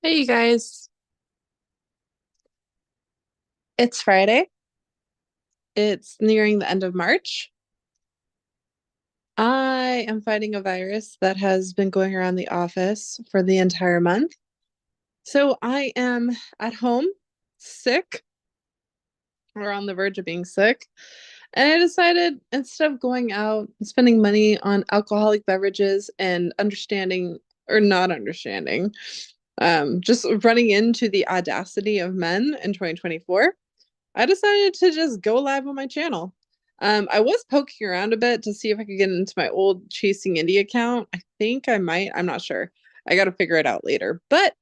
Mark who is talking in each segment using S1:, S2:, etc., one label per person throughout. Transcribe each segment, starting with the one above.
S1: Hey, you guys. It's Friday. It's nearing the end of March. I am fighting a virus that has been going around the office for the entire month. So I am at home, sick, or on the verge of being sick. And I decided instead of going out and spending money on alcoholic beverages and understanding or not understanding, just running into the audacity of men in 2024, I decided to just go live on my channel. I was poking around a bit to see if I could get into my old Chasing Indie account. I think I might. I'm not sure. I got to figure it out later. But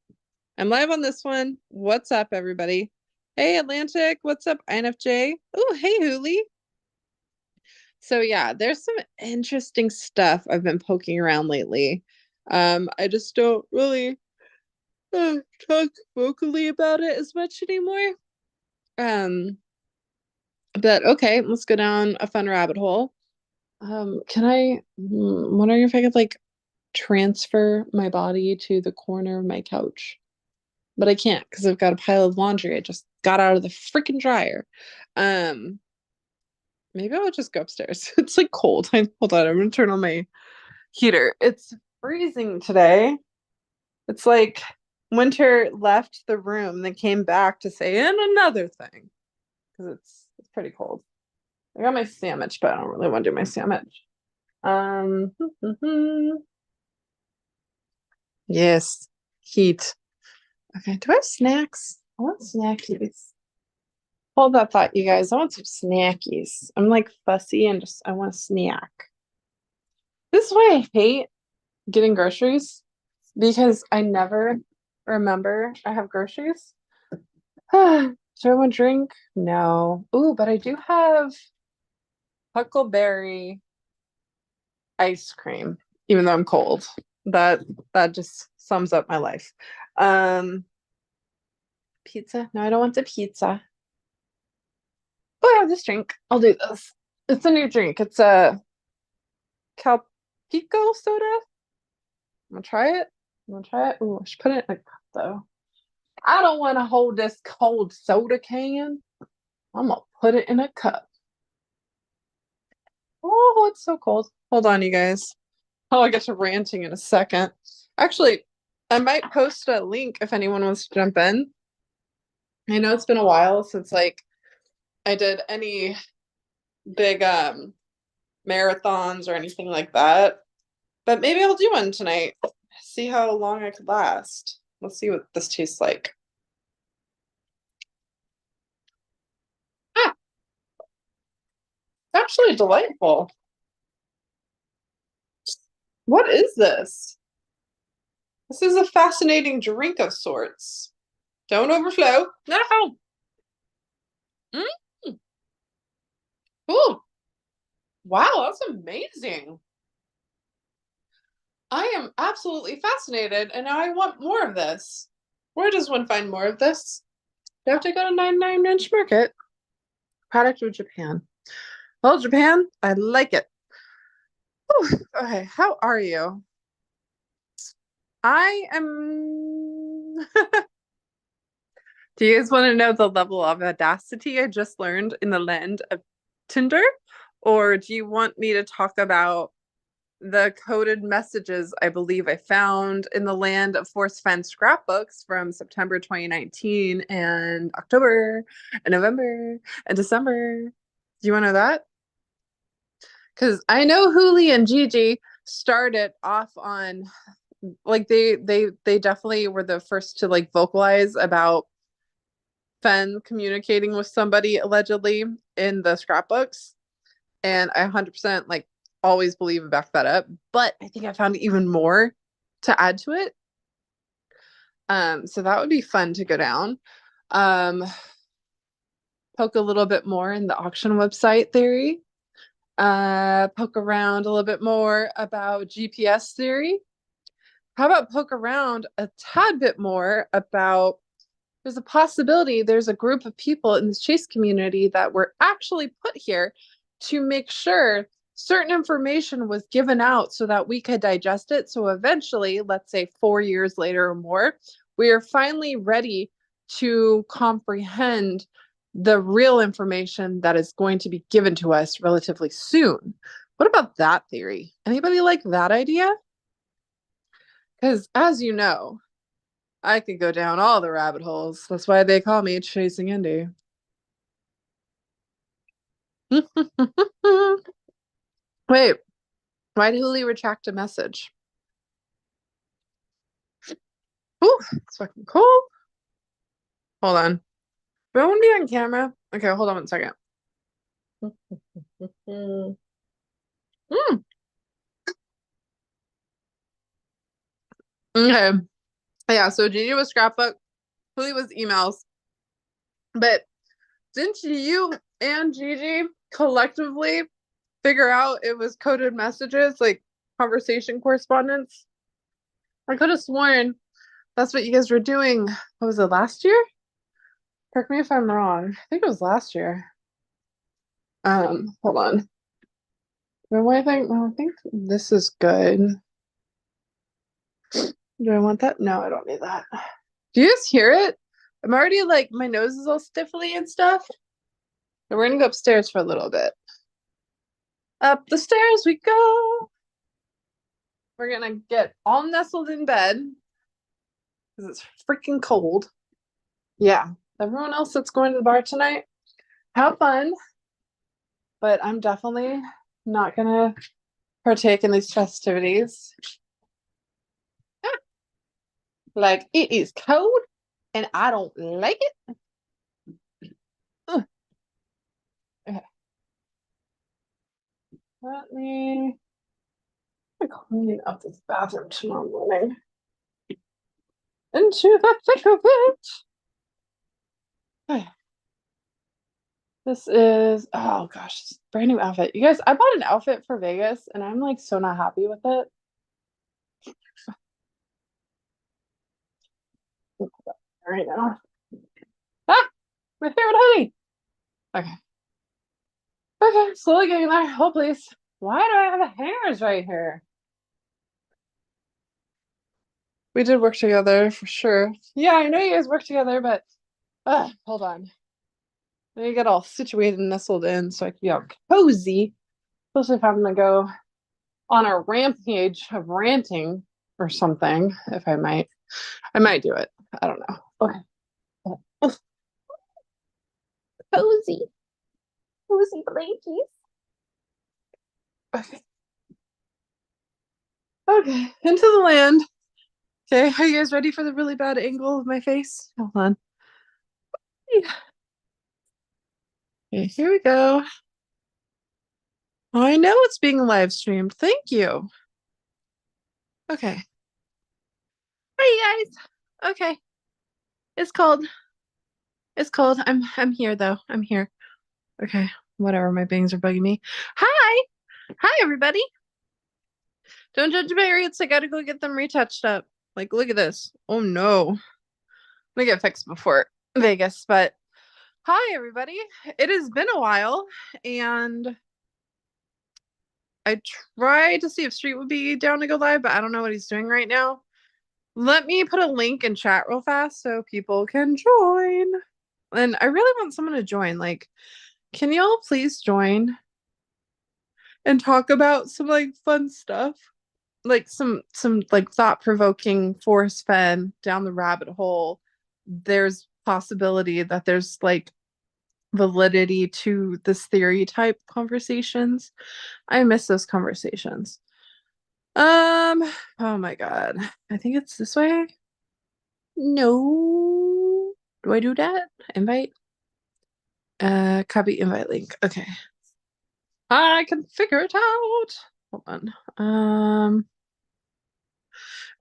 S1: I'm live on this one. What's up, everybody? Hey, Atlantic. What's up, INFJ? Oh, hey, Hooli. So yeah, there's some interesting stuff I've been poking around lately. I just don't really talk vocally about it as much anymore. Um, But okay, let's go down a fun rabbit hole. Wondering if I could like transfer my body to the corner of my couch. But I can't because I've got a pile of laundry I just got out of the freaking dryer. Um, Maybe I'll just go upstairs. It's like cold. Hold on, I'm gonna turn on my heater. It's freezing today. It's like winter left the room, then came back to say, and another thing, because it's pretty cold. I got my sandwich, but I don't really want to do my sandwich. Um, yes, heat. Okay, do I have snacks? I want snackies. Hold that thought, you guys. I want some snackies. I'm like fussy and just I want a snack. This is why I hate getting groceries because I never remember I have groceries. Do I want a drink? No. Ooh, but I do have huckleberry ice cream, even though I'm cold. That that just sums up my life. Um, Pizza? No, I don't want the pizza. Oh, I have this drink. I'll do this. It's a new drink. It's a Calpico soda. I'm gonna try it. I'm gonna try it. Ooh, I should put it in a cup though. I don't want to hold this cold soda can. I'm gonna put it in a cup. Oh, it's so cold. Hold on, you guys. Oh, I get to ranting in a second. Actually, I might post a link if anyone wants to jump in. I know it's been a while since like I did any big marathons or anything like that. But maybe I'll do one tonight. See how long I could last. Let's see what this tastes like. Ah, actually delightful. What is this? This is a fascinating drink of sorts. Don't overflow. No. Mm. Ooh. Wow, that's amazing. I am absolutely fascinated, and now I want more of this. Where does one find more of this? You have to go to 99 Inch Market. Product of Japan. Well, Japan, I like it. Whew. Okay, how are you? I am. Do you guys want to know the level of audacity I just learned in the land of Tinder? Or do you want me to talk about the coded messages I believe I found in the land of force fence scrapbooks from September 2019 and October and November and December? Do you want to know that? Because I know Huli and Gigi started off on like they definitely were the first to like vocalize about Fen communicating with somebody allegedly in the scrapbooks. And I 100% like always believe and back that up. But I think I found even more to add to it. So that would be fun to go down. Um, Poke a little bit more in the auction website theory. Poke around a little bit more about GPS theory. How about poke around a tad bit more about there's a possibility there's a group of people in this chase community that were actually put here to make sure certain information was given out so that we could digest it. So eventually, let's say 4 years later or more, we are finally ready to comprehend the real information that is going to be given to us relatively soon. What about that theory? Anybody like that idea? Because as you know, I could go down all the rabbit holes. That's why they call me Chasing Indy. Wait, why did Lily retract a message? Ooh, it's fucking cold. Hold on. Do I want to be on camera? Okay, hold on one second. Mm. Okay. Yeah, so Gigi was scrapbook, Lily was emails. But didn't you and Gigi collectively figure out it was coded messages, like conversation correspondence? I could have sworn that's what you guys were doing. What was it, last year? Correct me if I'm wrong. I think it was last year. Hold on. I think this is good. Do I want that? No, I don't need that. Do you guys hear it? I'm already like, my nose is all stiffly and stuff. And we're gonna go upstairs for a little bit. Up the stairs we go. We're gonna get all nestled in bed because it's freaking cold. Yeah. Everyone else that's going to the bar tonight, have fun. But I'm definitely not gonna partake in these festivities. Like, it is cold and I don't like it. Ugh. Okay. Let me clean up this bathroom tomorrow morning. Into the thick of it. Okay. This is, oh gosh, this brand new outfit. You guys, I bought an outfit for Vegas and I'm like so not happy with it. Right now. Ah, my favorite hoodie. Okay. Okay, slowly getting there. Oh, please. Why do I have the hangers right here? We did work together for sure. Yeah, I know you guys work together, but hold on. Let me get all situated and nestled in so I can be all cozy. Especially if I'm gonna go on a rampage of ranting or something, if I might. I might do it. I don't know. Okay. Cozy. Cozy blankies. Okay. Okay. Into the land. Okay. Are you guys ready for the really bad angle of my face? Hold on. Yeah. Okay, here we go. Oh, I know it's being live streamed. Thank you. Okay. Hey guys. Okay. It's cold. It's cold. I'm here though. I'm here. Okay. Whatever. My bangs are bugging me. Hi. Hi everybody. Don't judge my roots. I gotta go get them retouched up. Like, look at this. Oh no. I'm gonna get fixed before Vegas, but hi everybody. It has been a while and I tried to see if Street would be down to go live, but I don't know what he's doing right now. Let me put a link in chat real fast so people can join. And I really want someone to join. Like, can y'all please join and talk about some like fun stuff? Like some like thought-provoking force fed down the rabbit hole. There's possibility that there's like validity to this theory type conversations. I miss those conversations. Oh my god. I think it's this way. No. Do I do that? Invite? Copy invite link. Okay. I can figure it out. Hold on.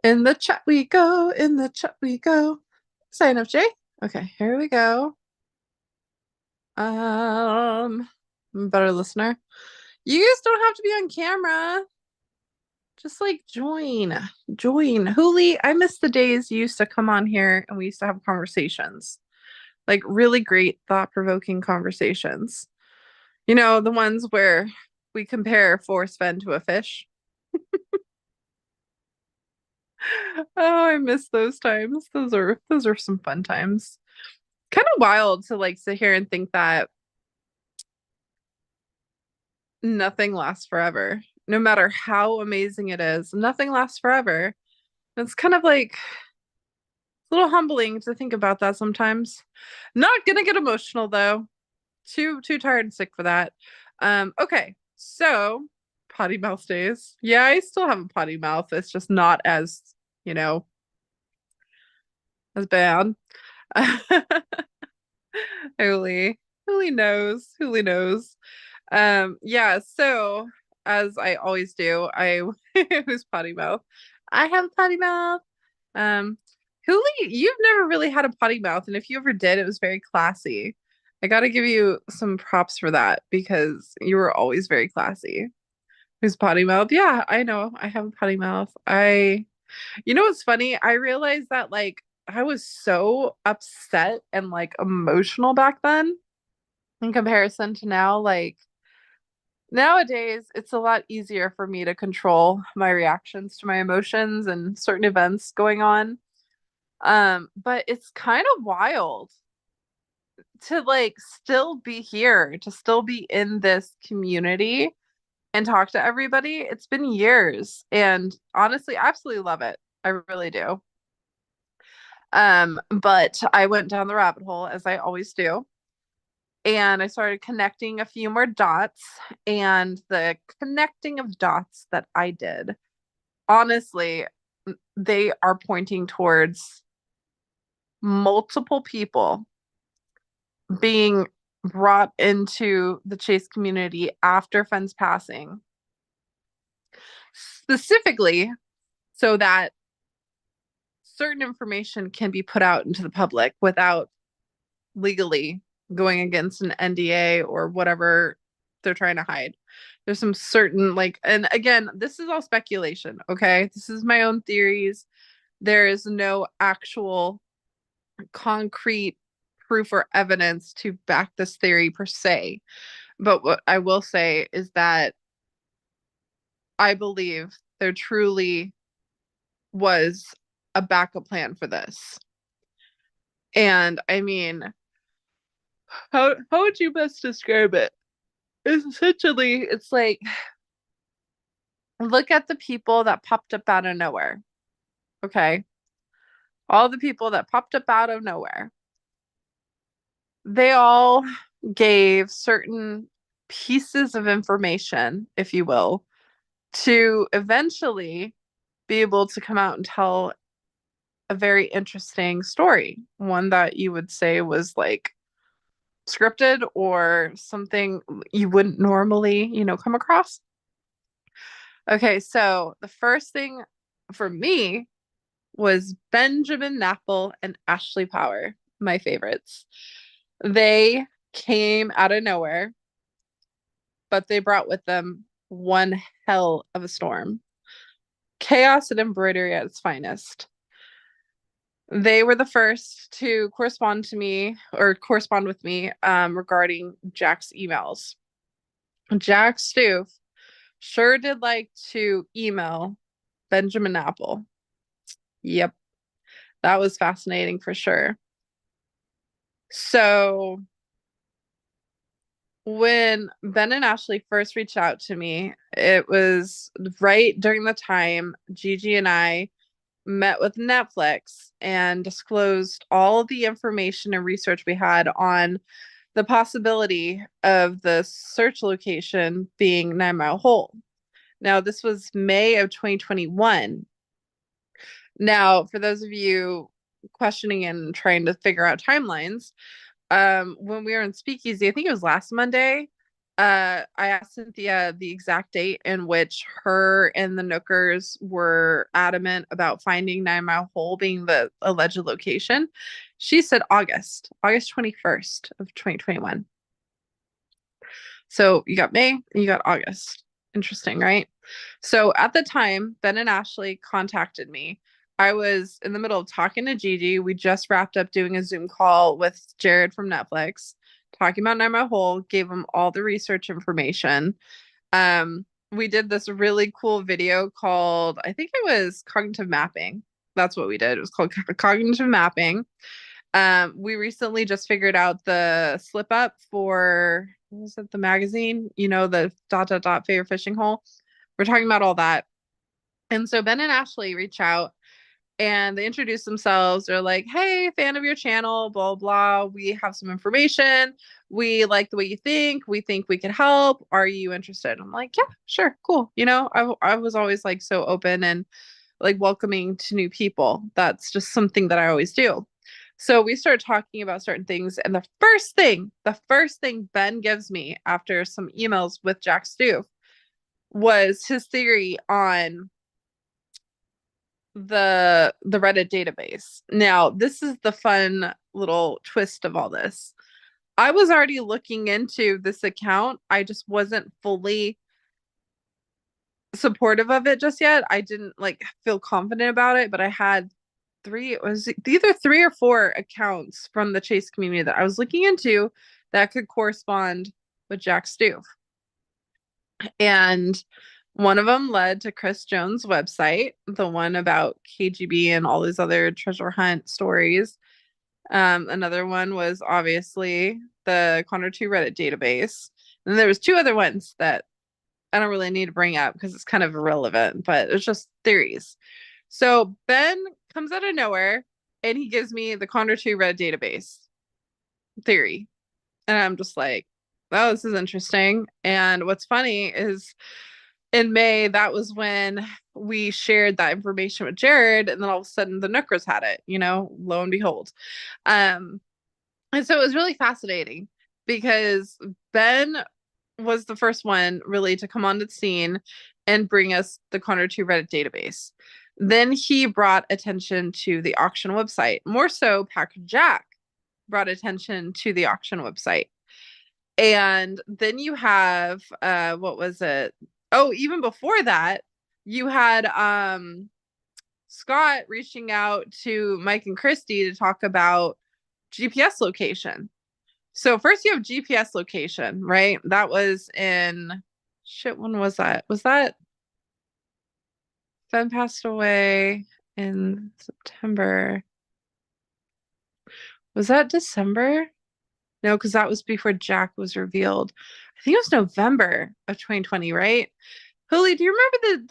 S1: In the chat we go. In the chat we go. Sign up, Jay. Okay, here we go. Better listener. You guys don't have to be on camera. Just like join. Hooli, I miss the days you used to come on here and we used to have conversations. Like really great thought-provoking conversations. You know, the ones where we compare force fed to a fish. Oh, I miss those times. Those are some fun times. Kind of wild to like sit here and think that nothing lasts forever. No matter how amazing it is, nothing lasts forever. It's kind of like a little humbling to think about that sometimes. Not gonna get emotional though. Too tired and sick for that. Okay. So potty mouth days. Yeah, I still have a potty mouth. It's just not as, you know, as bad. Who knows? Who knows? Yeah, so as I always do, I who's potty mouth. I have a potty mouth. Um, Huli, you've never really had a potty mouth, and if you ever did, it was very classy. I gotta give you some props for that because you were always very classy. Who's potty mouth? Yeah, I know. I have a potty mouth. You know what's funny? I realized that like I was so upset and like emotional back then in comparison to now. Like nowadays, it's a lot easier for me to control my reactions to my emotions and certain events going on. But it's kind of wild to like still be here, to still be in this community and talk to everybody. It's been years and honestly, I absolutely love it. I really do. But I went down the rabbit hole as I always do. And I started connecting a few more dots. And the connecting of dots that I did, honestly, they are pointing towards multiple people being brought into the Chase community after Fenn's passing, specifically so that certain information can be put out into the public without legally going against an NDA or whatever they're trying to hide. There's some certain like, and again, this is all speculation, okay? This is my own theories. There is no actual concrete proof or evidence to back this theory per se. But what I will say is that I believe there truly was a backup plan for this. And I mean, how would you best describe it? Essentially, it's like look at the people that popped up out of nowhere. Okay. All the people that popped up out of nowhere. They all gave certain pieces of information, if you will, to eventually be able to come out and tell a very interesting story. One that you would say was like scripted or something you wouldn't normally, come across. Okay, so the first thing for me was Benjamin Napple and Ashley Power, my favorites. They came out of nowhere, but they brought with them one hell of a storm. Chaos and embroidery at its finest. They were the first to correspond with me regarding Jack's emails. Jack Stoof sure did like to email Benjamin Apple. Yep, that was fascinating for sure. So when Ben and Ashley first reached out to me, it was right during the time Gigi and I met with Netflix and disclosed all the information and research we had on the possibility of the search location being 9 Mile Hole. Now, this was May of 2021. Now, for those of you questioning and trying to figure out timelines, when we were in Speakeasy, I think it was last Monday, I asked Cynthia the exact date in which her and the Nookers were adamant about finding 9 Mile Hole being the alleged location. She said August 21st of 2021. So you got May and you got August. Interesting, right? So at the time, Ben and Ashley contacted me. I was in the middle of talking to Gigi. We just wrapped up doing a Zoom call with Jared from Netflix, talking about 9 Mile Hole, gave him all the research information. We did this really cool video called, I think it was Cognitive Mapping. That's what we did. It was called cognitive mapping. We recently just figured out the slip up for, what was it, the magazine? You know, the dot dot dot favorite fishing hole. We're talking about all that. And so Ben and Ashley reach out and they introduce themselves. They're like, hey, fan of your channel, blah, blah. We have some information. We like the way you think. We think we can help. Are you interested? I'm like, yeah, sure, cool. You know, I was always like so open and like welcoming to new people. That's just something that I always do. So we start talking about certain things. And the first thing Ben gives me after some emails with Jack Stoof was his theory on the Reddit database. Now, this is the fun little twist of all this. I was already looking into this account. I just wasn't fully supportive of it just yet. I didn't like feel confident about it, but I had three, it was either three or four accounts from the Chase community that I was looking into that could correspond with Jack Stoof. And one of them led to Chris Jones' website, the one about KGB and all these other treasure hunt stories. Another one was obviously the Connor 2 Reddit database. And there was two other ones that I don't really need to bring up because it's kind of irrelevant, but it's just theories. So Ben comes out of nowhere and he gives me the Connor 2 Reddit database theory. And I'm just like, oh, this is interesting. And what's funny is in May, that was when we shared that information with Jared, and then all of a sudden the Nookers had it, you know, lo and behold. And so it was really fascinating because Ben was the first one really to come onto the scene and bring us the Connor 2 Reddit database. Then he brought attention to the auction website. More so, Packer Jack brought attention to the auction website. And then you have what was it? Oh, even before that, you had Scott reaching out to Mike and Christy to talk about GPS location. So first you have GPS location, right? That was in shit, when was that? Was that Ben passed away in September? Was that December? No, because that was before Jack was revealed. I think it was November of 2020, right? Holy, do you remember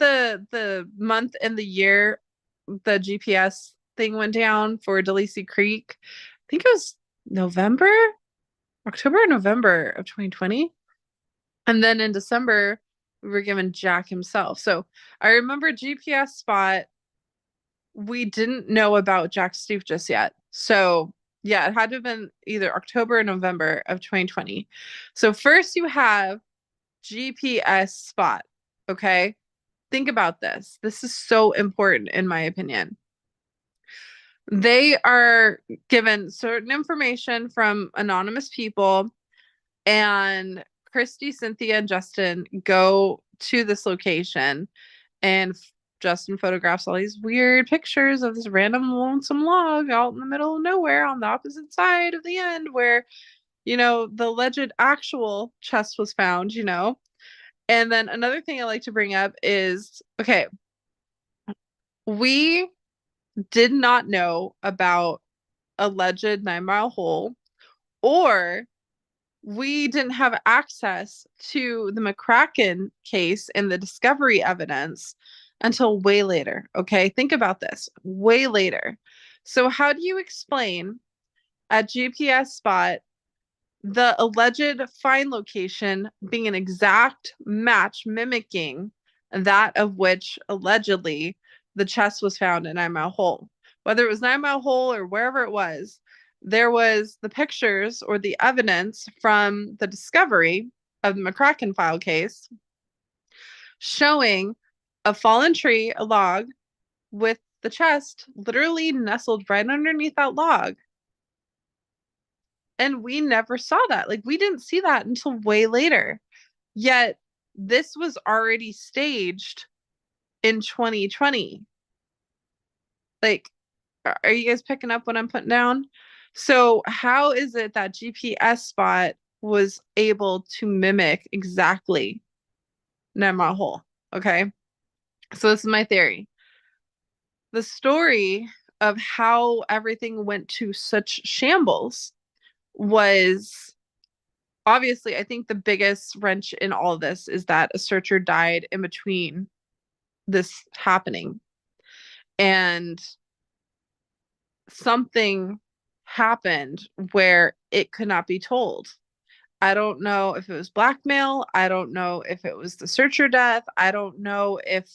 S1: the month and the year the GPS thing went down for DeLacy Creek? I think it was November, October or November of 2020. And then in December, we were given Jack himself. So I remember GPS spot. We didn't know about Jack Stoof just yet. So yeah, it had to have been either October or November of 2020. So first you have GPS spot. Okay. Think about this. This is so important, in my opinion. They are given certain information from anonymous people, and Christy, Cynthia, and Justin go to this location, and Justin photographs all these weird pictures of this random lonesome log out in the middle of nowhere on the opposite side of the end where, you know, the alleged actual chest was found, you know. And then another thing I like to bring up is, okay, we did not know about alleged 9 Mile Hole, or we didn't have access to the McCracken case and the discovery evidence until way later. Okay, think about this, way later. So how do you explain a GPS spot the alleged find location being an exact match mimicking that of which allegedly the chest was found in 9 Mile Hole? Whether it was 9 Mile Hole or wherever it was, there was the pictures or the evidence from the discovery of the McCracken file case showing a fallen tree, a log, with the chest literally nestled right underneath that log. And we never saw that. Like, we didn't see that until way later. Yet this was already staged in 2020. Like, are you guys picking up what I'm putting down? So how is it that GPS spot was able to mimic exactly 9 Mile Hole? Okay. So this is my theory. the story of how everything went to such shambles was obviously, I think the biggest wrench in all of this is that a searcher died in between this happening. And something happened where it could not be told. I don't know if it was blackmail. I don't know if it was the searcher death. I don't know if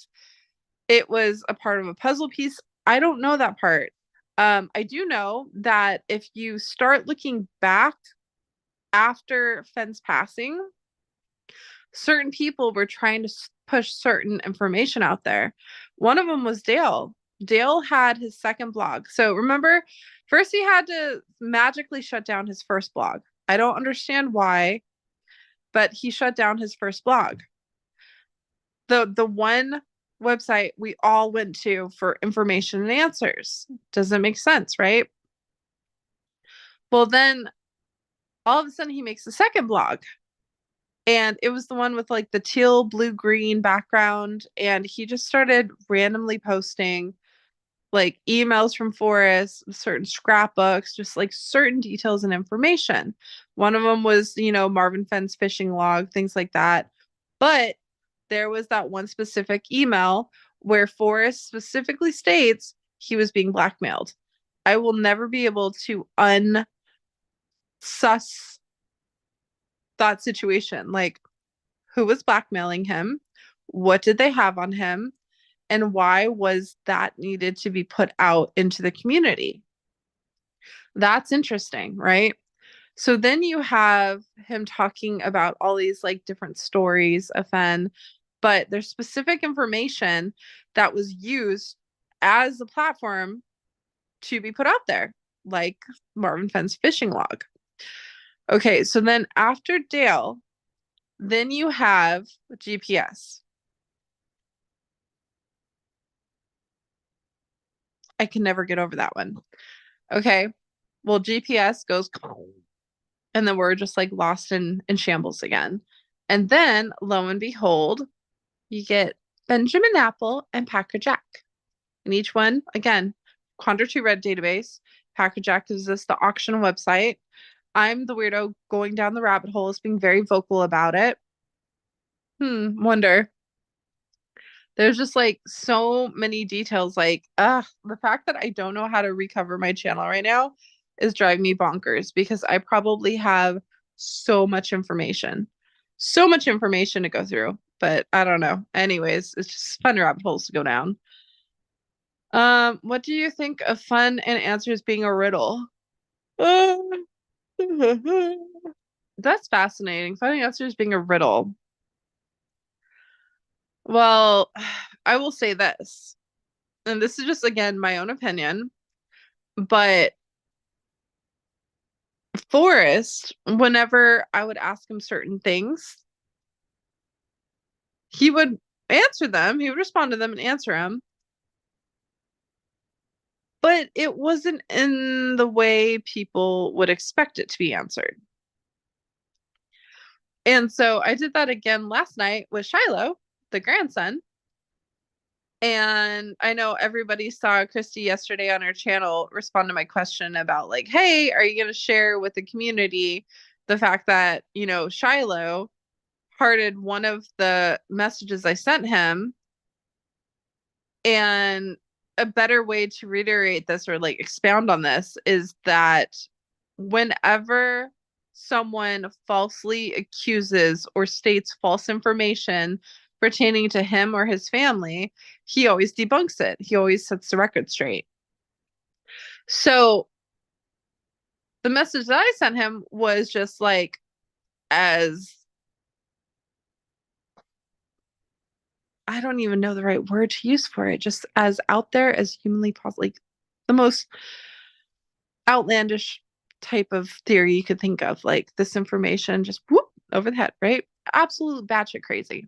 S1: it was a part of a puzzle piece. I don't know that part. I do know that if you start looking back after Fenn's passing, certain people were trying to push certain information out there. One of them was Dale. Dale had his second blog. So remember, first he had to magically shut down his first blog. I don't understand why, but he shut down his first blog. The one website we all went to for information and answers. Doesn't make sense, right? Well, then all of a sudden he makes a second blog. And it was the one with like the teal, blue, green background. And he just started randomly posting like emails from Forrest, certain scrapbooks, just like certain details and information. One of them was, Marvin Fenn's fishing log, things like that. But there was that one specific email where Forrest specifically states he was being blackmailed. I will never be able to unsuss that situation. Like, who was blackmailing him? What did they have on him? And why was that needed to be put out into the community? That's interesting, right? So then you have him talking about all these like different stories of Fenn, but there's specific information that was used as a platform to be put out there, like Marvin Fenn's fishing log. Okay, so then after Dale, then you have GPS. I can never get over that one. Okay. Well, GPS goes, and then we're just like lost in shambles again. And then lo and behold, you get Benjamin Apple and Packer Jack. And each one, again, Condor 2 Red database. Packer Jack is this the auction website. I'm the weirdo going down the rabbit holes, being very vocal about it. Wonder. There's just like so many details. Like, the fact that I don't know how to recover my channel right now is driving me bonkers because I probably have so much information to go through. But I don't know. Anyways, it's just fun rabbit holes to go down. What do you think of fun and answers being a riddle? That's fascinating. Fun and answers being a riddle. Well, I will say this, and this is just, again, my own opinion, but Forrest, whenever I would ask him certain things, he would answer them. He would respond to them and answer them. But it wasn't in the way people would expect it to be answered. And so I did that again last night with Shiloh, the grandson. And I know everybody saw Christy yesterday on her channel respond to my question about like, hey, are you going to share with the community the fact that, Shiloh hearted one of the messages I sent him? And a better way to reiterate this or like expound on this is that whenever someone falsely accuses or states false information pertaining to him or his family, he always debunks it. He always sets the record straight. So the message that I sent him was just like, as I don't even know the right word to use for it, just as out there as humanly possible, like the most outlandish type of theory you could think of, like this information just whoop over the head, right? Absolute batshit crazy.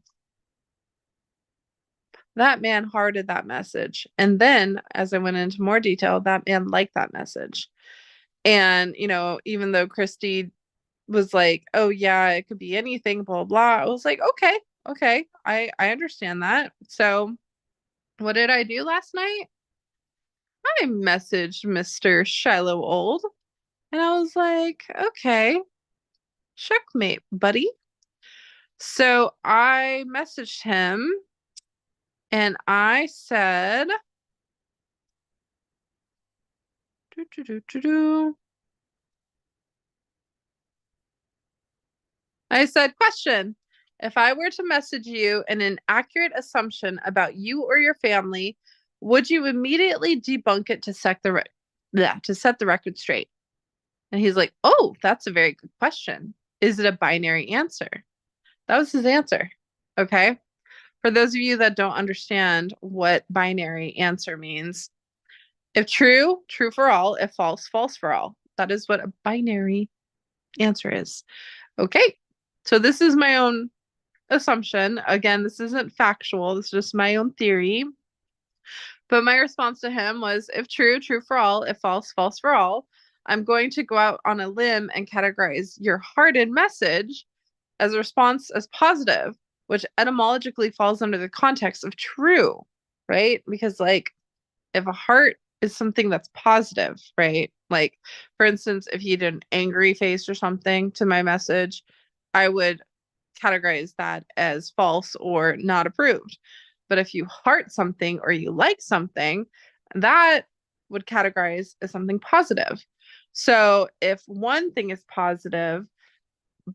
S1: That man hearted that message. And then as I went into more detail, that man liked that message. And, even though Christy was like, oh yeah, it could be anything, blah, blah. I was like, okay. I understand that. So what did I do last night? I messaged Mr. Shiloh Old and I was like, okay, checkmate, buddy. So I messaged him and I said, doo, doo, doo, doo, doo. I said, question. If I were to message you an inaccurate assumption about you or your family, would you immediately debunk it to set the record straight? And he's like, oh, that's a very good question. Is it a binary answer? That was his answer. Okay. For those of you that don't understand what binary answer means, if true, true for all. If false, false for all. That is what a binary answer is. Okay. So this is my own assumption. Again, this isn't factual. This is just my own theory. But my response to him was, if true, true for all. If false, false for all. I'm going to go out on a limb and categorize your hearted message as a response as positive, which etymologically falls under the context of true, right? Because, like, if a heart is something that's positive, right? Like, for instance, if you did an angry face or something to my message, I would categorize that as false or not approved. But if you heart something or you like something, that would categorize as something positive. So if one thing is positive,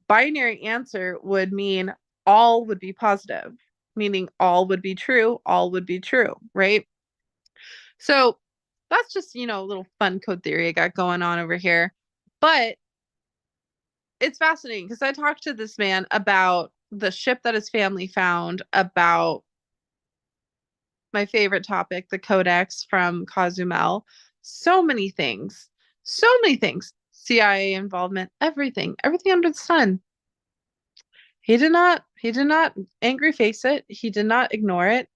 S1: binary answer would mean all would be positive, meaning all would be true, all would be true, right? So that's just, a little fun code theory I got going on over here. But it's fascinating because I talked to this man about the ship that his family found, about my favorite topic, the codex from Cozumel. So many things. So many things. CIA involvement, everything under the sun. He did not angry face it. He did not ignore it.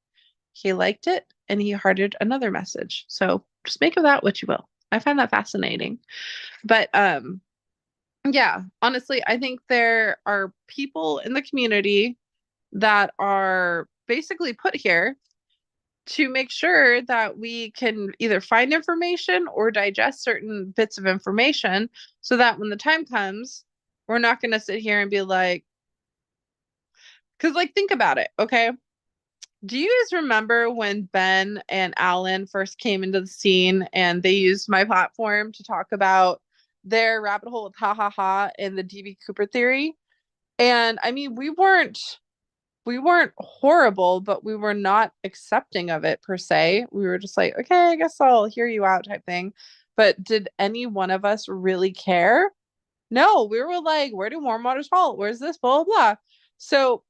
S1: He liked it and he hearted another message. So just make of that what you will. I find that fascinating. But yeah, honestly, I think there are people in the community that are basically put here to make sure that we can either find information or digest certain bits of information so that when the time comes, we're not going to sit here and be like, because, like, think about it, okay? Do you guys remember when Ben and Alan first came into the scene and they used my platform to talk about their rabbit hole with ha ha ha and the DB Cooper theory? And I mean, we weren't horrible, but we were not accepting of it per se. We were just like, okay, I guess I'll hear you out type thing. But did any one of us really care? No, we were like, where do warm waters fall? Where's this? Blah, blah, blah. So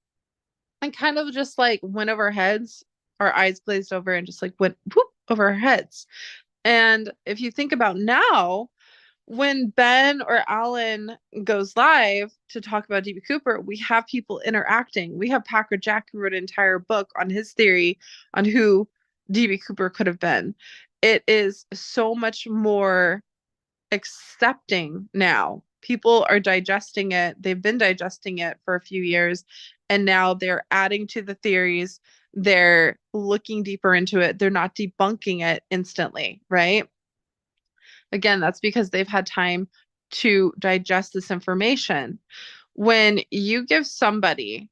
S1: I kind of just like went over our heads, our eyes glazed over and just like went whoop over our heads. And if you think about now, when Ben or Alan goes live to talk about DB Cooper, we have people interacting. We have Packer Jack, who wrote an entire book on his theory on who DB Cooper could have been. It is so much more accepting now. People are digesting it. They've been digesting it for a few years, and now they're adding to the theories. They're looking deeper into it. They're not debunking it instantly, right? Again, that's because they've had time to digest this information. When you give somebody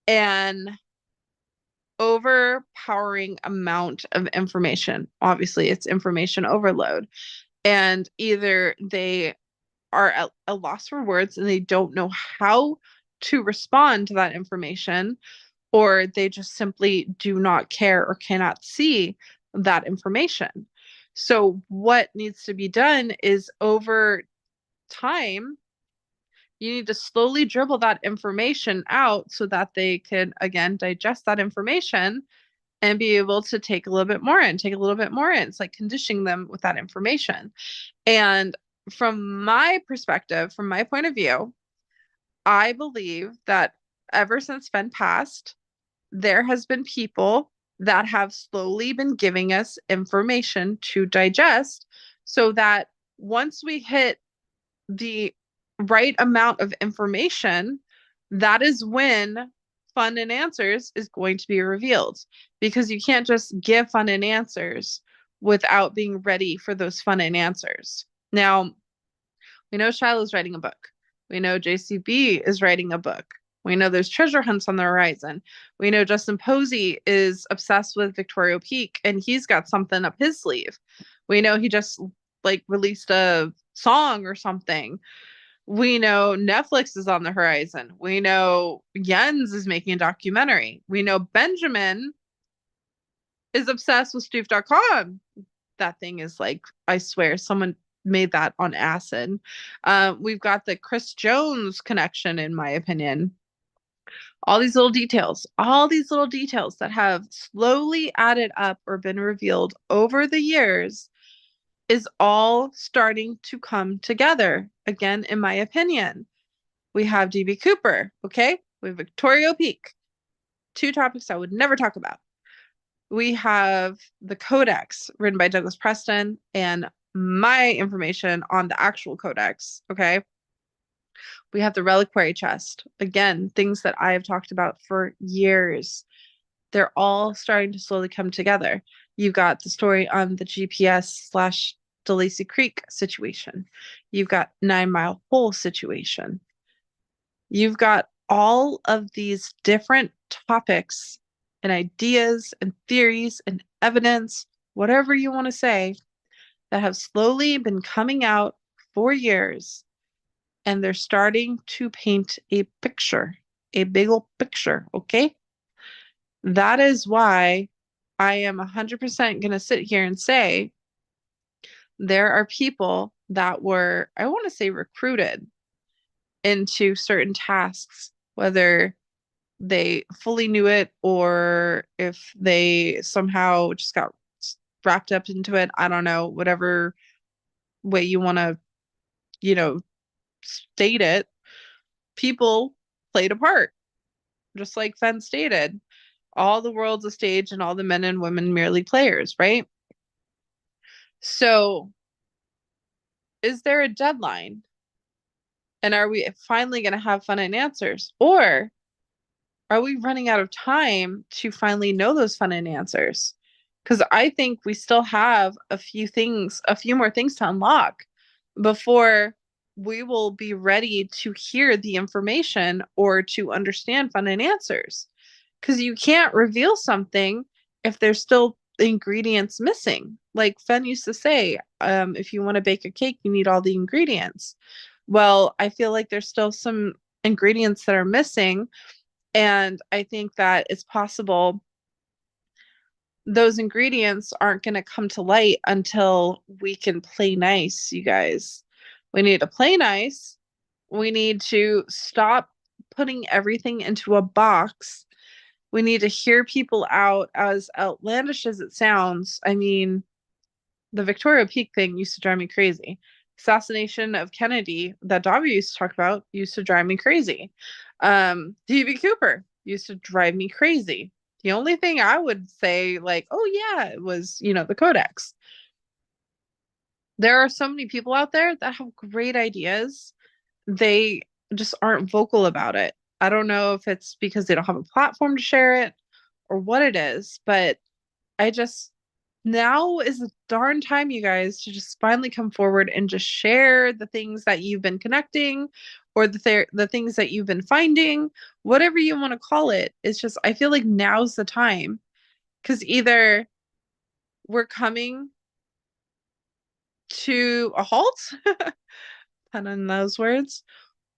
S1: an overpowering amount of information, obviously it's information overload, and either they are at a loss for words and they don't know how to respond to that information, or they just simply do not care or cannot see that information. So what needs to be done is, over time, you need to slowly dribble that information out so that they can, again, digest that information and be able to take a little bit more in, take a little bit more in. It's like conditioning them with that information. And from my perspective, from my point of view, I believe that ever since Fen passed, there has been people that have slowly been giving us information to digest so that once we hit the right amount of information, that is when fun and answers is going to be revealed, because you can't just give fun and answers without being ready for those fun and answers. Now, we know Shiloh's writing a book. We know JCB is writing a book. We know there's treasure hunts on the horizon. We know Justin Posey is obsessed with Victoria Peak and he's got something up his sleeve. We know he just like released a song or something. We know Netflix is on the horizon. We know Jens is making a documentary. We know Benjamin is obsessed with Stoof.com. That thing is like, I swear, someone made that on acid. We've got the Chris Jones connection, in my opinion. All these little details that have slowly added up or been revealed over the years is all starting to come together. Again, in my opinion, we have DB Cooper, okay? We have Victoria Peak. Two topics I would never talk about. We have the Codex written by Douglas Preston and my information on the actual Codex, okay? We have the reliquary chest. Again, things that I have talked about for years. They're all starting to slowly come together. You've got the story on the GPS / DeLacy Creek situation. You've got 9 Mile Hole situation. You've got all of these different topics and ideas and theories and evidence, whatever you want to say, that have slowly been coming out for years. And they're starting to paint a picture, a big old picture, okay? That is why I am 100% going to sit here and say there are people that were, I want to say, recruited into certain tasks, whether they fully knew it or if they somehow just got wrapped up into it. I don't know, whatever way you want to, state it. People played a part, just like Fenn stated. All the world's a stage and all the men and women merely players, right? So, is there a deadline? And are we finally going to have fun and answers? Or are we running out of time to finally know those fun and answers? Because I think we still have a few more things to unlock before we will be ready to hear the information or to understand fun and answers. Because you can't reveal something if there's still ingredients missing. Like Fenn used to say, if you want to bake a cake, you need all the ingredients. Well, I feel like there's still some ingredients that are missing. And I think that it's possible those ingredients aren't going to come to light until we can play nice, you guys. We need to play nice. We need to stop putting everything into a box. We need to hear people out, as outlandish as it sounds. I mean, the Victoria Peak thing used to drive me crazy. Assassination of Kennedy that Dobby used to talk about used to drive me crazy. D.B. Cooper used to drive me crazy. The only thing I would say, like, oh yeah, it was, the Codex. There are so many people out there that have great ideas. They just aren't vocal about it. I don't know if it's because they don't have a platform to share it or what it is, but now is the darn time, you guys, to just finally come forward and just share the things that you've been connecting or the things that you've been finding, whatever you want to call it. It's just, I feel like now's the time, because either we're coming to a halt, pun on those words,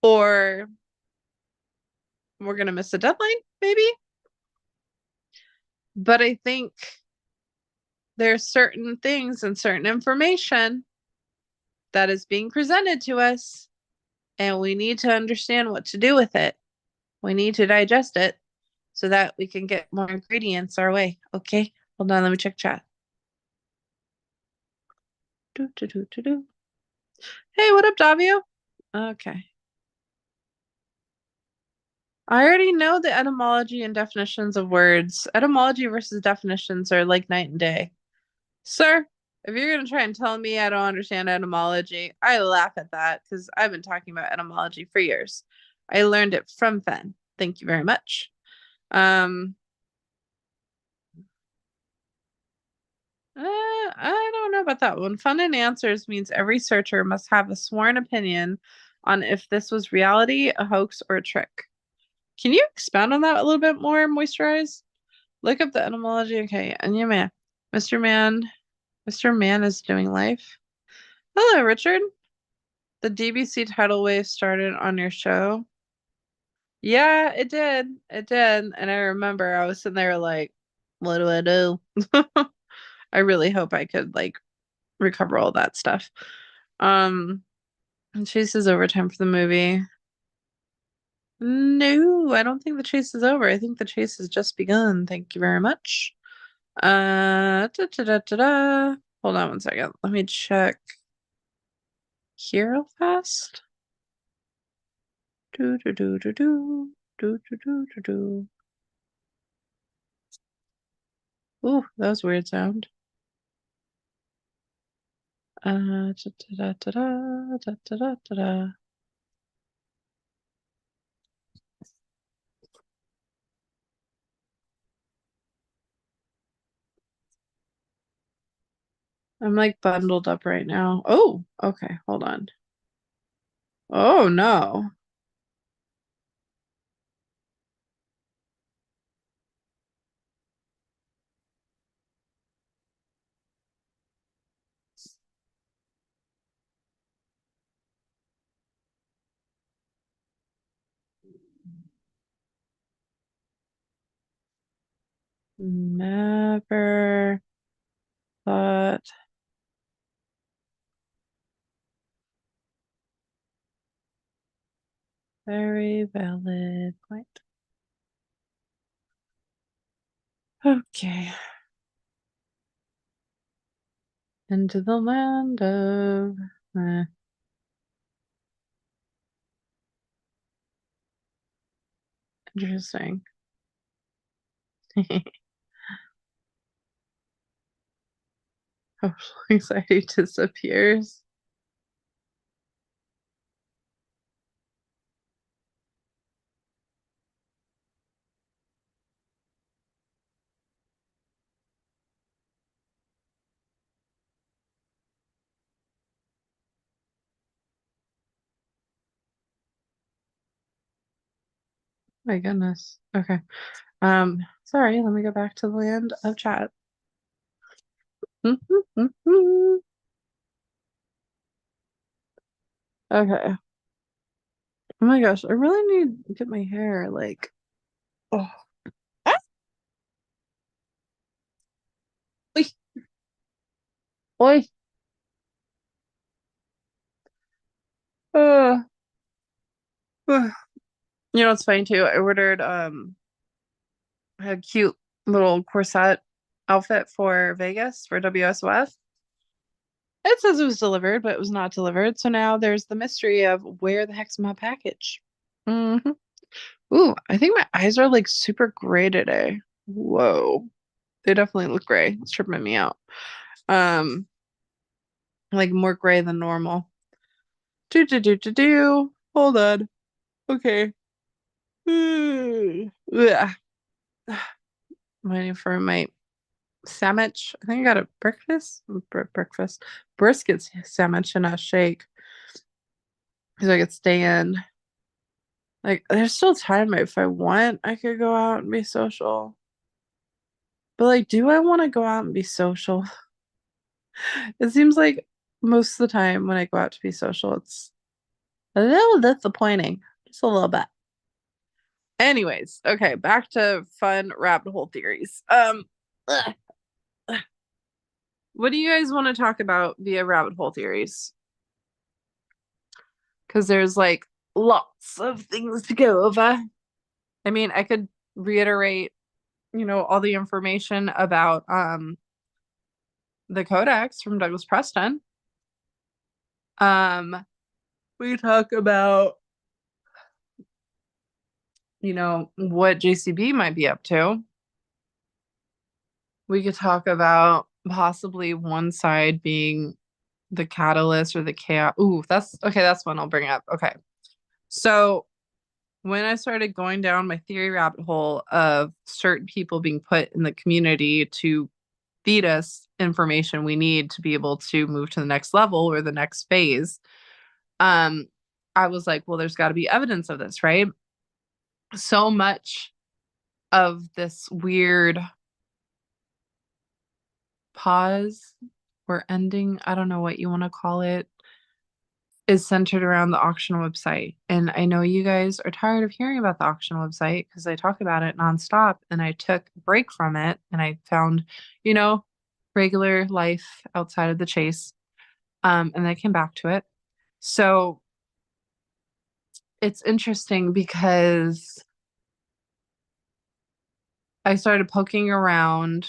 S1: or we're going to miss a deadline, maybe. But I think there's certain things and certain information that is being presented to us, and we need to understand what to do with it. We need to digest it so that we can get more ingredients our way. Okay, hold on, let me check chat. Hey, what up, Davio? Okay. I already know the etymology and definitions of words. Etymology versus definitions are like night and day. Sir, if you're going to try and tell me I don't understand etymology, I laugh at that, because I've been talking about etymology for years. I learned it from Fenn. Thank you very much. Um, I don't know about that one. Fun and answers means every searcher must have a sworn opinion on if this was reality, a hoax, or a trick. Can you expound on that a little bit more, Moisturize? Look up the etymology. Okay, Anya Man. Mr. Man. Mr. Man is doing life. Hello, Richard. The DBC tidal wave started on your show. Yeah, it did. It did. And I remember I was sitting there like, what do I do? I really hope I could like recover all that stuff. And chase is overtime for the movie. No, I don't think the chase is over. I think the chase has just begun. Thank you very much. Da, da, da, da, da. Hold on one second. Let me check here real fast. Do do do do do do do do do do. Ooh, that was a weird sound. Da, da, da, da, da, da, da, da, da. I'm like bundled up right now. Oh, okay, hold on. Oh no. Never thought. Very valid point. Okay. Into the land of. Interesting. Social anxiety disappears. My goodness. Okay. Sorry, let me go back to the land of chat. Okay. Oh my gosh, I really need to get my hair like oh. Ah! Oi, oi. Uh, uh. You know what's funny too? I ordered a cute little corset outfit for Vegas for WSOF. It says it was delivered, but it was not delivered. So now there's the mystery of where the heck's my package. hmm Ooh, I think my eyes are like super gray today. Whoa. They definitely look gray. It's tripping me out. Um, like more gray than normal. Do do do do do. Hold on. Okay. Yeah. Waiting for my sandwich. I think I got a breakfast. Brisket sandwich and a shake. Because I could stay in. Like, there's still time if I want, I could go out and be social. But like, do I want to go out and be social? It seems like most of the time when I go out to be social, it's a little disappointing. Just a little bit. Anyways, okay, back to fun rabbit hole theories. Ugh. What do you guys want to talk about via rabbit hole theories? Because there's like lots of things to go over. I mean, I could reiterate, all the information about the Codex from Douglas Preston. We talk about, what JCB might be up to. We could talk about possibly one side being the catalyst or the chaos. Ooh, that's okay. That's one I'll bring up. Okay. So when I started going down my theory rabbit hole of certain people being put in the community to feed us information we need to be able to move to the next level or the next phase, um, I was like, well, there's got to be evidence of this, right? So much of this weird pause or ending, I don't know what you want to call it, is centered around the auction website. And I know you guys are tired of hearing about the auction website because I talk about it nonstop. And I took a break from it and I found, you know, regular life outside of the chase. And I came back to it. So it's interesting because I started poking around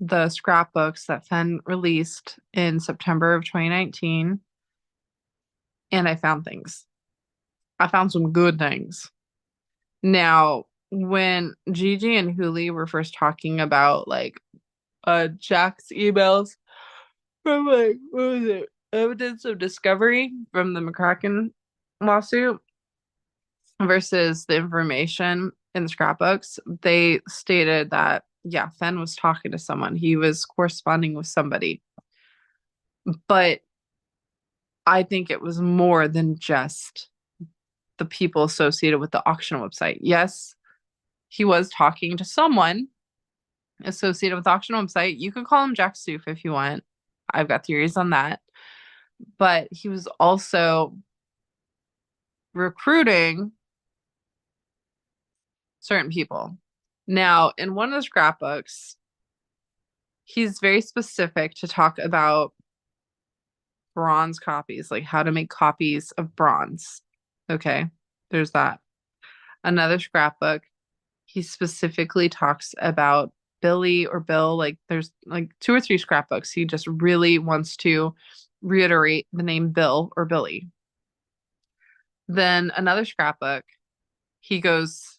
S1: the scrapbooks that Fenn released in September of 2019, and I found things. I found some good things. Now, when Gigi and Huli were first talking about like Jack's emails from like what was it? Evidence of discovery from the McCracken lawsuit versus the information in the scrapbooks, they stated that yeah, Fenn was talking to someone. He was corresponding with somebody. But I think it was more than just the people associated with the auction website. Yes, he was talking to someone associated with the auction website. You could call him Jack Stoof if you want. I've got theories on that. But he was also recruiting certain people. Now, in one of the scrapbooks, he's very specific to talk about bronze copies, like how to make copies of bronze. Okay, there's that. Another scrapbook, he specifically talks about Billy or Bill. Like there's like 2 or 3 scrapbooks. He just really wants to reiterate the name Bill or Billy. Then another scrapbook, he goes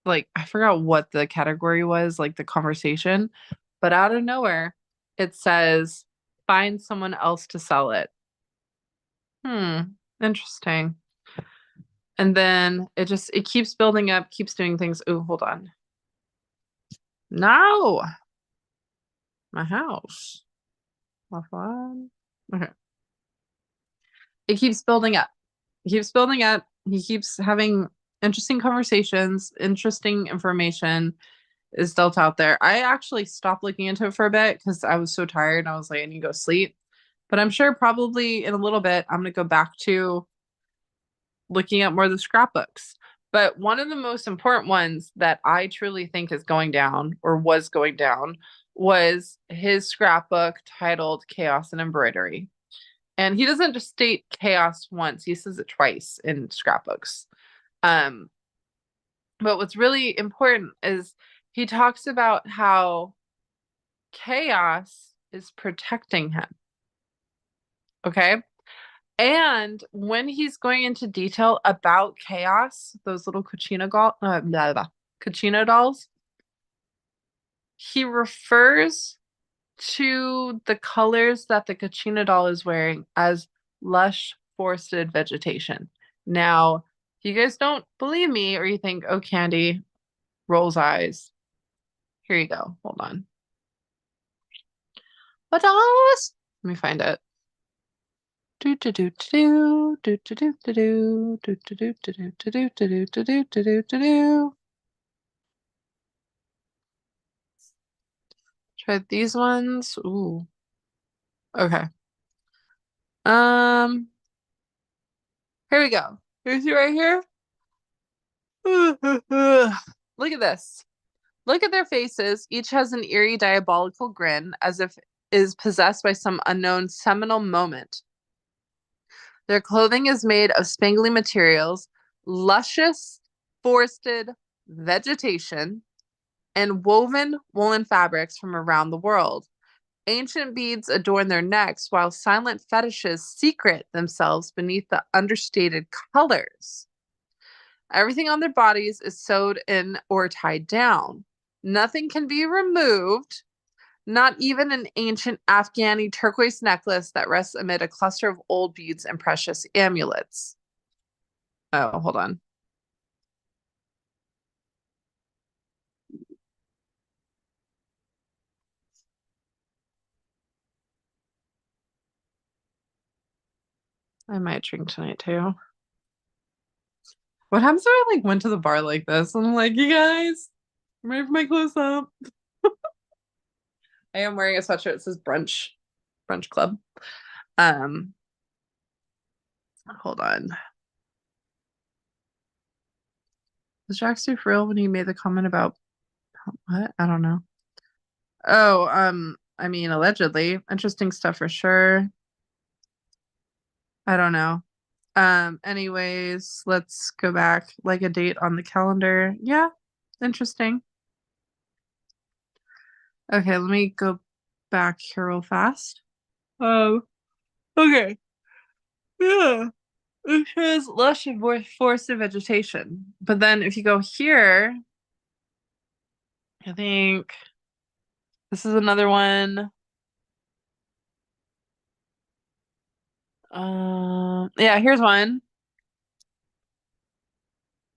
S1: like, I forgot what the category was, like the conversation, but out of nowhere, it says, find someone else to sell it. Interesting. And then it keeps building up, keeps doing things. Oh, hold on. No, my house. My phone. Okay. It keeps building up. It keeps building up. He keeps having interesting conversations, interesting information is dealt out there. I actually stopped looking into it for a bit because I was so tired. I was like, I need to go sleep. But I'm sure probably in a little bit, I'm going to go back to looking at more of the scrapbooks. But one of the most important ones that I truly think is going down or was going down was his scrapbook titled Chaos and Embroidery. And he doesn't just state chaos once, he says it twice in scrapbooks. But what's really important is he talks about how chaos is protecting him. Okay. And when he's going into detail about chaos, those little Kachina dolls, he refers to the colors that the Kachina doll is wearing as lush forested vegetation. Now, if you guys don't believe me or you think, oh, Candy rolls eyes, here you go. Hold on. What else? Let me find it. Do do do do do do do do do do do do do do do do do do do do. Try these ones. Ooh. Okay. Here we go. Here's you right here. Look at this. Look at their faces. Each has an eerie, diabolical grin, as if is possessed by some unknown seminal moment. Their clothing is made of spangly materials, luscious, forested vegetation, and woven woolen fabrics from around the world. Ancient beads adorn their necks, while silent fetishes secret themselves beneath the understated colors. Everything on their bodies is sewed in or tied down. Nothing can be removed, not even an ancient Afghani turquoise necklace that rests amid a cluster of old beads and precious amulets. Oh, hold on. I might drink tonight too. What happens if I like went to the bar like this and I'm like, you guys, I'm ready for my close up. I am wearing a sweatshirt that says brunch club. Um, hold on. Was Jack Stu for real when he made the comment about what? I don't know. Oh, I mean, allegedly. Interesting stuff for sure. I don't know. Anyways, let's go back. Like a date on the calendar. Yeah, interesting. Okay, let me go back here real fast. Um, okay. Yeah. It shows lush and forested vegetation. But then if you go here, I think this is another one. Yeah, here's one.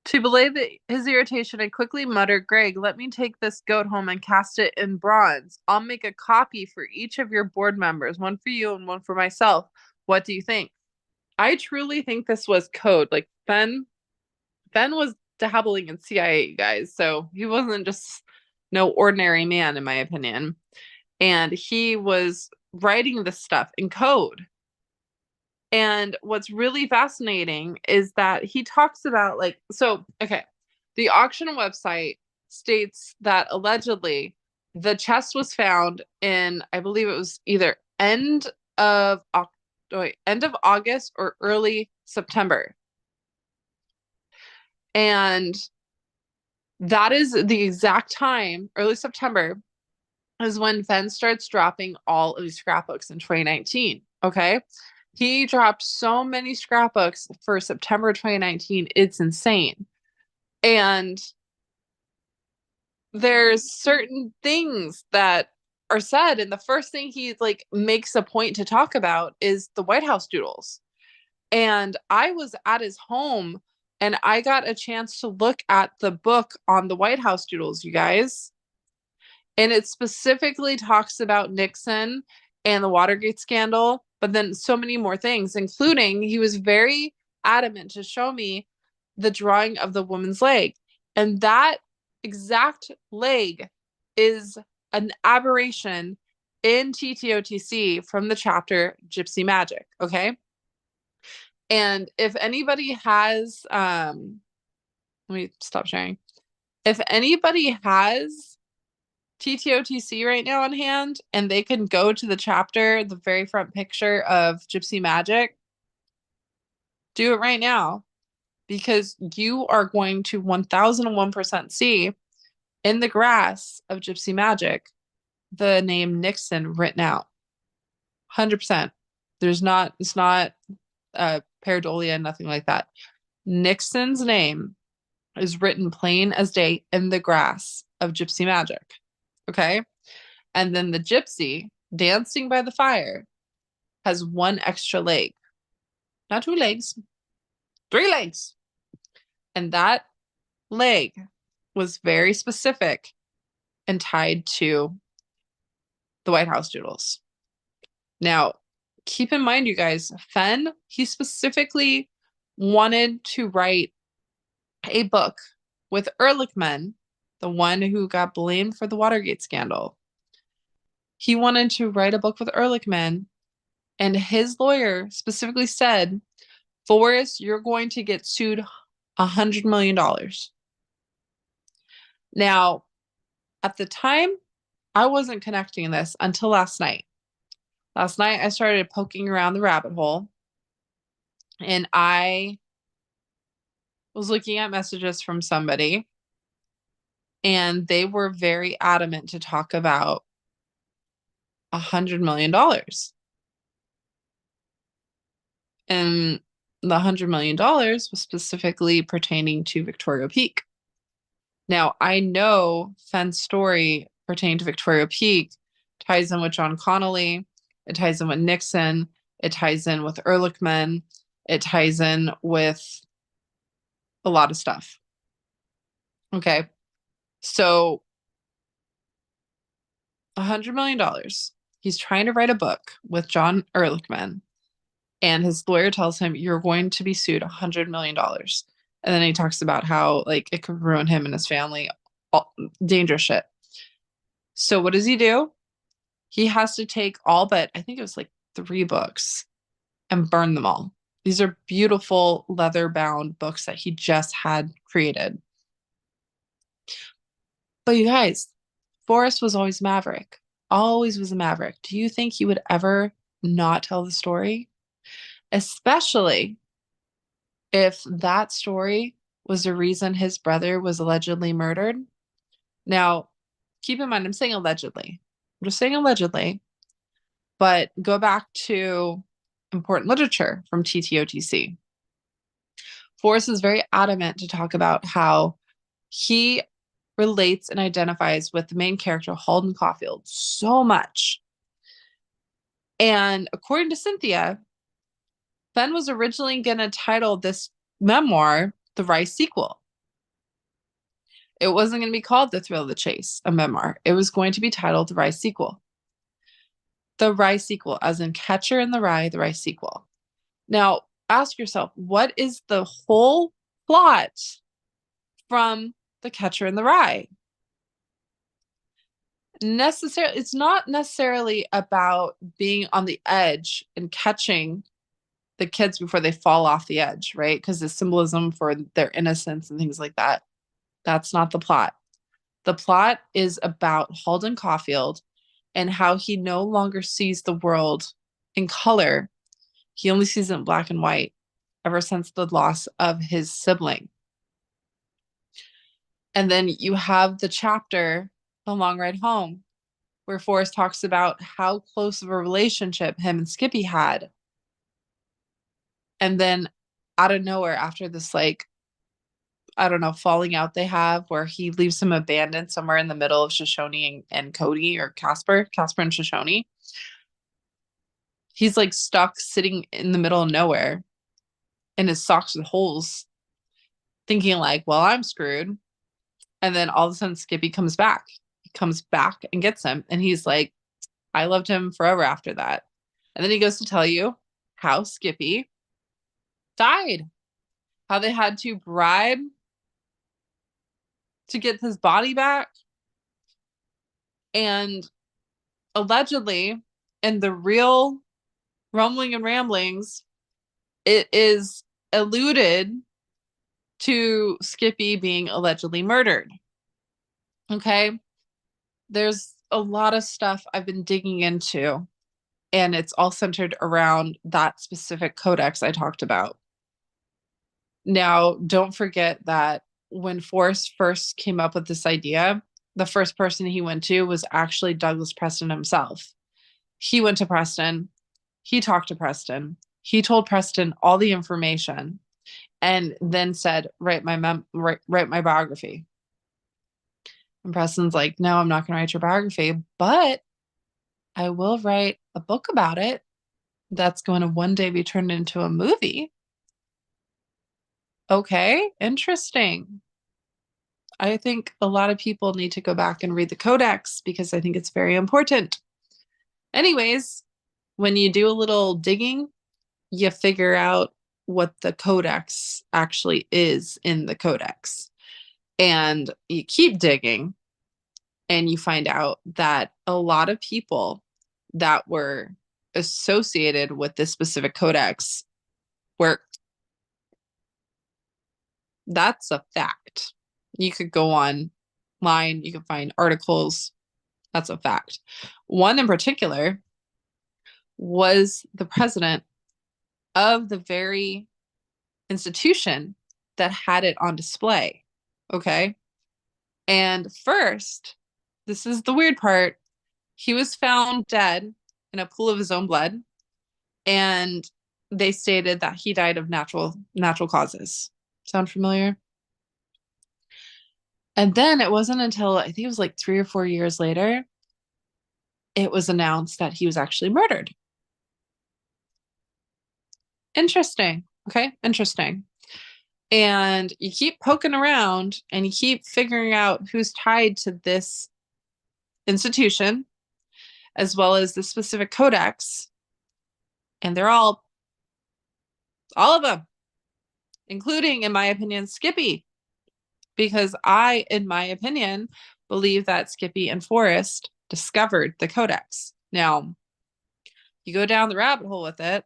S1: To belay his irritation, I quickly muttered, Greg, let me take this goat home and cast it in bronze. I'll make a copy for each of your board members, one for you and one for myself. What do you think? I truly think this was code. Like Ben was dabbling in CIA, guys, so he wasn't just no ordinary man, in my opinion. And he was writing this stuff in code. And what's really fascinating is that he talks about like, so, okay, the auction website states that allegedly the chest was found in, I believe it was either of end of August or early September. And that is the exact time, early September, is when Fenn starts dropping all of these scrapbooks in 2019. Okay. He dropped so many scrapbooks for September 2019. It's insane. And there's certain things that are said. And the first thing he like makes a point to talk about is the White House doodles. And I was at his home and I got a chance to look at the book on the White House doodles, you guys. And it specifically talks about Nixon and the Watergate scandal, but then so many more things, including he was very adamant to show me the drawing of the woman's leg. And that exact leg is an aberration in TTOTC from the chapter Gypsy Magic. Okay. And if anybody has, let me stop sharing. If anybody has TTOTC right now on hand and they can go to the chapter, the very front picture of Gypsy Magic, do it right now because you are going to 1001% see in the grass of Gypsy Magic the name Nixon written out. 100%. It's not pareidolia, nothing like that. Nixon's name is written plain as day in the grass of Gypsy Magic. Okay. And then the gypsy dancing by the fire has one extra leg. Not two legs, three legs. And that leg was very specific and tied to the White House doodles. Now, keep in mind, you guys, Fenn, he specifically wanted to write a book with Ehrlichman, the one who got blamed for the Watergate scandal. He wanted to write a book with Ehrlichman, and his lawyer specifically said, Forrest, you're going to get sued $100 million. Now, at the time, I wasn't connecting this until last night. Last night, I started poking around the rabbit hole, and I was looking at messages from somebody, and they were very adamant to talk about $100 million. And the $100 million was specifically pertaining to Victoria Peak. Now, I know Fenn's story pertaining to Victoria Peak ties in with John Connolly, it ties in with Nixon, it ties in with Ehrlichman, it ties in with a lot of stuff. Okay. So $100 million. He's trying to write a book with John Ehrlichman. And his lawyer tells him, you're going to be sued $100 million. And then he talks about how like it could ruin him and his family, all, dangerous shit. So what does he do? He has to take all but, I think it was like 3 books and burn them all. These are beautiful leather bound books that he just had created. But you guys, Forrest was always Maverick, always was a Maverick. Do you think he would ever not tell the story? Especially if that story was the reason his brother was allegedly murdered. Now, keep in mind, I'm saying allegedly. I'm just saying allegedly, but go back to important literature from TTOTC. Forrest is very adamant to talk about how he relates and identifies with the main character, Holden Caulfield, so much. And according to Cynthia, Fenn was originally going to title this memoir The Rice Sequel. It wasn't going to be called The Thrill of the Chase, a memoir. It was going to be titled The Rice Sequel. The Rice Sequel, as in Catcher in the Rye, The Rice Sequel. Now, ask yourself, what is the whole plot from The Catcher in the Rye? It's not necessarily about being on the edge and catching the kids before they fall off the edge, right? Because the symbolism for their innocence and things like that. That's not the plot. The plot is about Holden Caulfield and how he no longer sees the world in color. He only sees it in black and white ever since the loss of his sibling. And then you have the chapter, The Long Ride Home, where Forrest talks about how close of a relationship him and Skippy had. And then out of nowhere, after this, like, I don't know, falling out they have, where he leaves him abandoned somewhere in the middle of Shoshone and Cody, or Casper and Shoshone. He's like stuck sitting in the middle of nowhere in his socks with holes, thinking like, well, I'm screwed. And then all of a sudden Skippy comes back. He comes back and gets him. And he's like, I loved him forever after that. And then he goes to tell you how Skippy died, how they had to bribe to get his body back. And allegedly, in the real rumbling and ramblings, it is alluded to Skippy being allegedly murdered. Okay. There's a lot of stuff I've been digging into, and it's all centered around that specific codex I talked about. Now, don't forget that when Forrest first came up with this idea, the first person he went to was actually Douglas Preston himself. He went to Preston. He talked to Preston. He told Preston all the information and then said, write my biography. And Preston's like, no, I'm not going to write your biography, but I will write a book about it that's going to one day be turned into a movie. Okay, interesting. I think a lot of people need to go back and read the codex because I think it's very important. Anyways, when you do a little digging, you figure out what the codex actually is in the codex. And you keep digging and you find out that a lot of people that were associated with this specific codex were, that's a fact. You could go online, you can find articles. That's a fact. One in particular was the president of the very institution that had it on display. Okay. And first, this is the weird part, he was found dead in a pool of his own blood. And they stated that he died of natural causes. Sound familiar? And then it wasn't until I think it was like 3 or 4 years later, it was announced that he was actually murdered. Interesting. Okay. Interesting. And you keep poking around and you keep figuring out who's tied to this institution, as well as the specific codex. And they're all All of them, including, in my opinion, Skippy, because I, in my opinion, believe that Skippy and Forrest discovered the codex. Now, you go down the rabbit hole with it,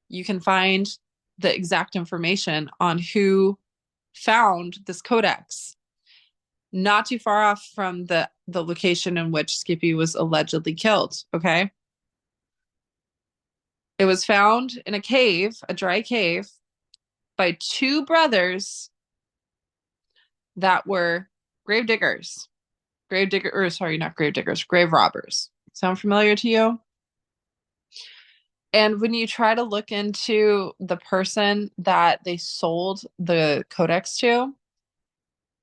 S1: you can find the exact information on who found this codex. Not too far off from the location in which Skippy was allegedly killed, okay? It was found in a cave, a dry cave, by two brothers that were grave diggers. Grave robbers. Sound familiar to you? And when you try to look into the person that they sold the codex to,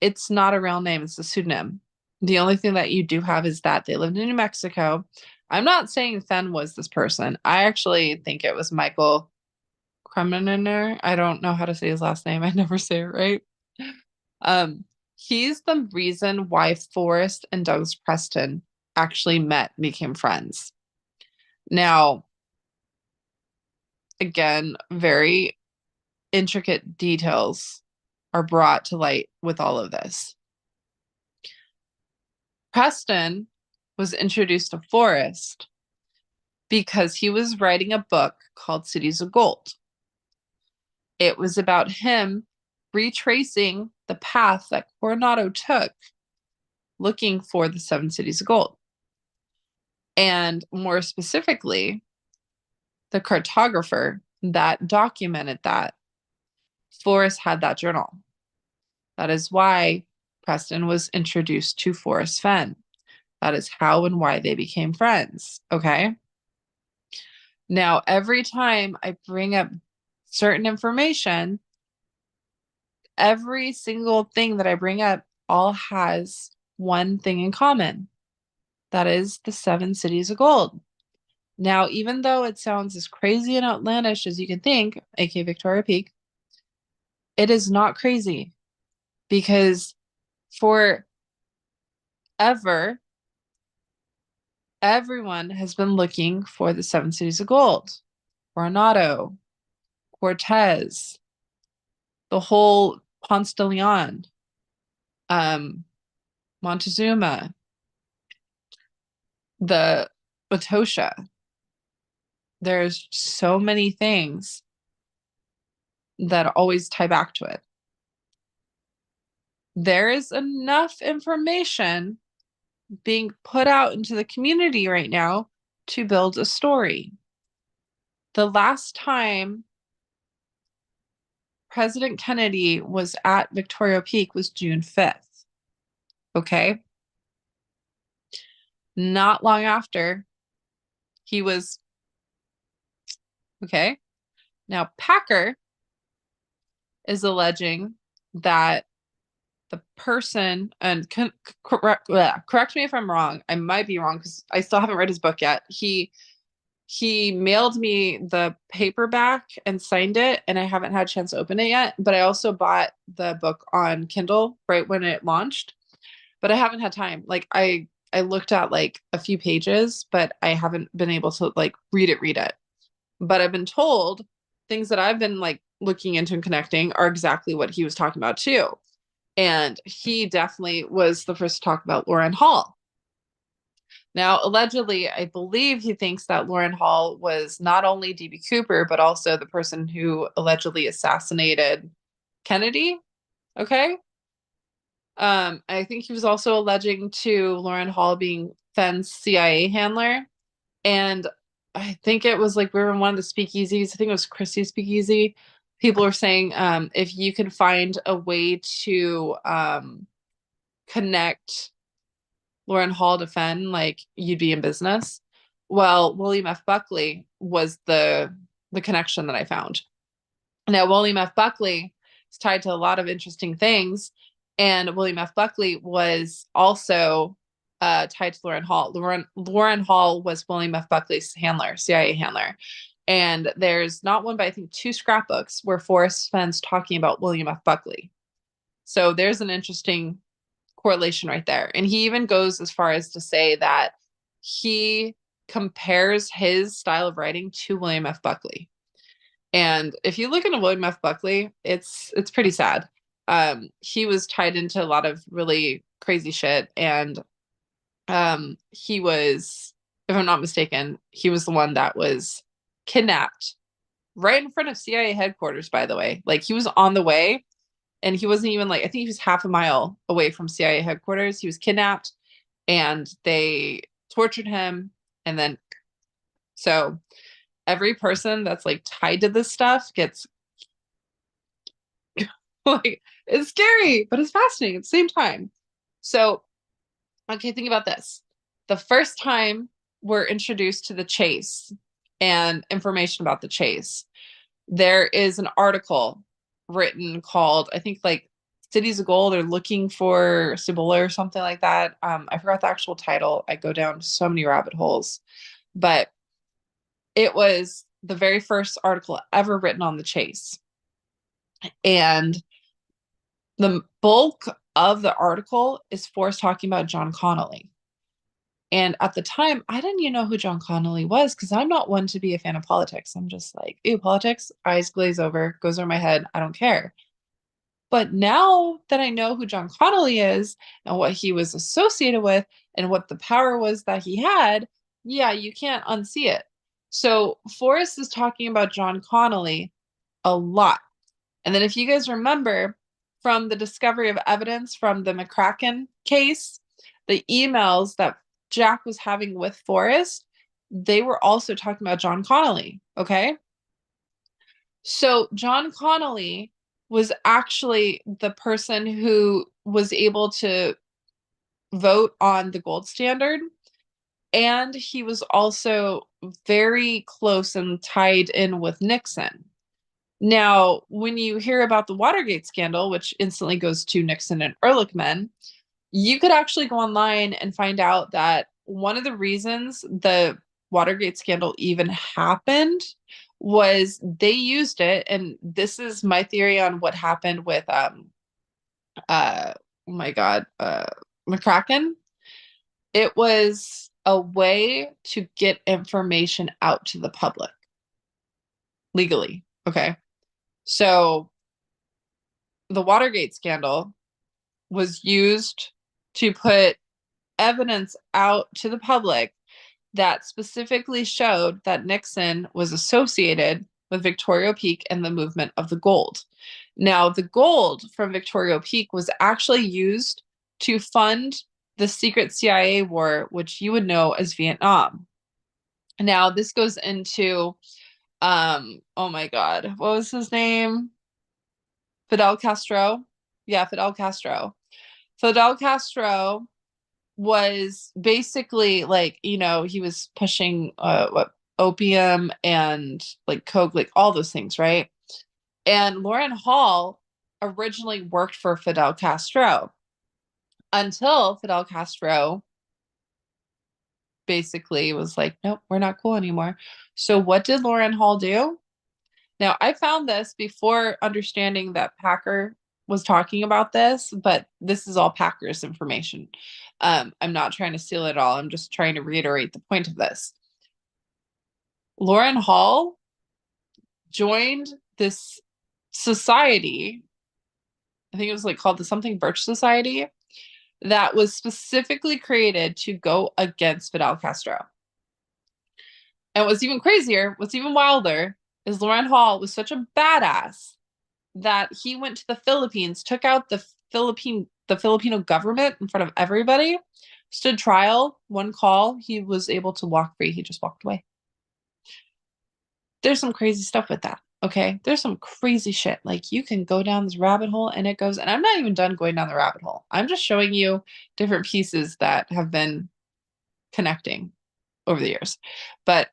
S1: it's not a real name, it's a pseudonym. The only thing that you do have is that they lived in New Mexico. I'm not saying Fenn was this person. I actually think it was Michael Kremeniner. I don't know how to say his last name. I never say it right. He's the reason why Forrest and Douglas Preston actually met and became friends. Now, again, very intricate details are brought to light with all of this. Preston was introduced to Forrest because he was writing a book called Cities of Gold. It was about him retracing the path that Coronado took looking for the 7 cities of gold. And more specifically, the cartographer that documented that, Forrest had that journal. That is why Preston was introduced to Forrest Fenn. That is how and why they became friends, okay? Now, every time I bring up certain information, every single thing that I bring up all has one thing in common. That is the 7 cities of gold. Now, even though it sounds as crazy and outlandish as you can think, aka Victoria Peak, it is not crazy, because forever, everyone has been looking for the 7 cities of gold. Coronado, Cortez, the whole Ponce de Leon, Montezuma, the Watosha. There's so many things that always tie back to it. There is enough information being put out into the community right now to build a story. The last time President Kennedy was at Victoria Peak was June 5th. Okay? Not long after, he was... Okay? Now, Packer is alleging that the person, and correct me if I'm wrong, I might be wrong because I still haven't read his book yet. He mailed me the paperback and signed it, and I haven't had a chance to open it yet, but I also bought the book on Kindle right when it launched, but I haven't had time. Like, I looked at like a few pages, but I haven't been able to like read it. But I've been told things that I've been like looking into and connecting are exactly what he was talking about too. And he definitely was the first to talk about Lauren Hall. Now, allegedly, I believe he thinks that Lauren Hall was not only D.B. Cooper, but also the person who allegedly assassinated Kennedy. Okay. I think he was also alleging to Lauren Hall being Fenn's CIA handler. And I think it was like we were in one of the speakeasies. I think it was Christie's speakeasy. People were saying if you could find a way to connect Lauren Hall to Fenn, like, you'd be in business. Well, William F. Buckley was the connection that I found. Now, William F. Buckley is tied to a lot of interesting things, and William F. Buckley was also tied to Lauren Hall. Lauren Hall was William F. Buckley's handler, CIA handler. And there's not one, but I think 2 scrapbooks where Forrest Fenn's talking about William F. Buckley. So there's an interesting correlation right there. And he even goes as far as to say that he compares his style of writing to William F. Buckley. And if you look into William F. Buckley, it's pretty sad. He was tied into a lot of really crazy shit, and he was, if I'm not mistaken, he was the one that was kidnapped right in front of CIA headquarters, by the way. Like he was on the way, and he wasn't even like, I think he was half a mile away from CIA headquarters. He was kidnapped and they tortured him. And then, so every person that's like tied to this stuff gets like, it's scary, but it's fascinating at the same time. So, okay, think about this. The first time we're introduced to the chase and information about the chase, there is an article written called, I think, like Cities of Gold or Looking for Cibola or something like that. I forgot the actual title. I go down so many rabbit holes, but it was the very first article ever written on the chase. And the bulk of the article is Forrest talking about John Connolly. And at the time, I didn't even know who John Connolly was because I'm not one to be a fan of politics. I'm just like, ew, politics, eyes glaze over, goes over my head. I don't care. But now that I know who John Connolly is and what he was associated with and what the power was that he had, yeah, you can't unsee it. So Forrest is talking about John Connolly a lot. And then if you guys remember from the discovery of evidence from the McCracken case, the emails that Jack was having with Forrest, they were also talking about John Connolly. Okay. So John Connolly was actually the person who was able to vote on the gold standard. And he was also very close and tied in with Nixon. Now, when you hear about the Watergate scandal, which instantly goes to Nixon and Ehrlichman, you could actually go online and find out that one of the reasons the Watergate scandal even happened was they used it, and this is my theory on what happened with oh my god, McCracken. It was a way to get information out to the public legally. Okay. So the Watergate scandal was used to put evidence out to the public that specifically showed that Nixon was associated with Victoria Peak and the movement of the gold. Now, the gold from Victoria Peak was actually used to fund the secret CIA war, which you would know as Vietnam. Now, this goes into, oh my God, what was his name? Fidel Castro. Yeah, Fidel Castro. Fidel Castro was basically like, you know, he was pushing what, opium and like coke, like all those things, right? And Lauren Hall originally worked for Fidel Castro until Fidel Castro basically was like, nope, we're not cool anymore. So what did Lauren Hall do? Now, I found this before understanding that Packer was talking about this, but this is all Packer's information. I'm not trying to steal it all. I'm just trying to reiterate the point of this. Lauren Hall joined this society. I think it was like called the something Birch Society that was specifically created to go against Fidel Castro. And what's even crazier, what's even wilder, is Lauren Hall was such a badass that he went to the Philippines, took out the Filipino government in front of everybody, stood trial, one call, he was able to walk free. He just walked away. There's some crazy stuff with that. Okay. There's some crazy shit. Like you can go down this rabbit hole and it goes, and I'm not even done going down the rabbit hole. I'm just showing you different pieces that have been connecting over the years. But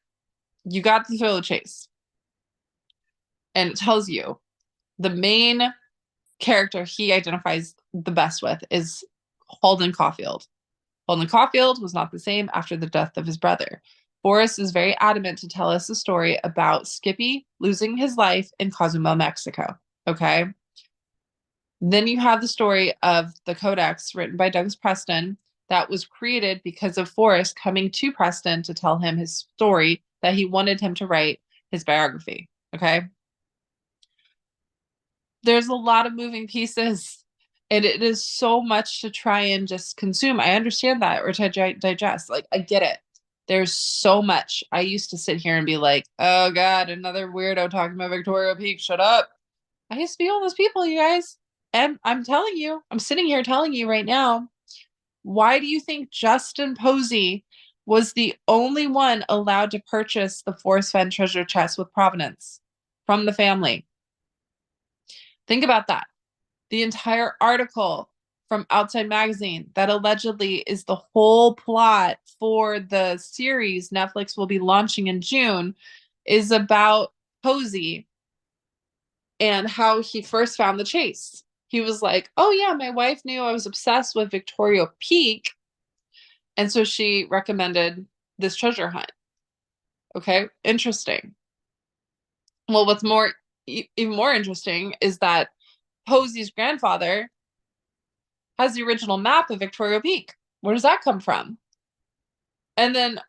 S1: you got to throw the chase. And it tells you the main character he identifies the best with is Holden Caulfield. Holden Caulfield was not the same after the death of his brother. Boris is very adamant to tell us a story about Skippy losing his life in Cozumel, Mexico. Okay. Then you have the story of the Codex written by Douglas Preston that was created because of Forrest coming to Preston to tell him his story that he wanted him to write his biography. Okay. there's a lot of moving pieces, and it is so much to try and just consume. I understand that, or to digest. Like, I get it. There's so much. I used to sit here and be like, oh God, another weirdo talking about Victoria Peak. Shut up. I used to be one of those people, you guys. And I'm telling you, I'm sitting here telling you right now, why do you think Justin Posey was the only one allowed to purchase the Forrest Fenn treasure chest with provenance from the family? Think about that. The entire article from Outside Magazine that allegedly is the whole plot for the series Netflix will be launching in June is about Posey and how he first found the chase. He was like, oh yeah, my wife knew I was obsessed with Victoria Peak, and so she recommended this treasure hunt. Okay, interesting. Well, what's even more interesting is that Posey's grandfather has the original map of Victoria Peak. Where does that come from? And then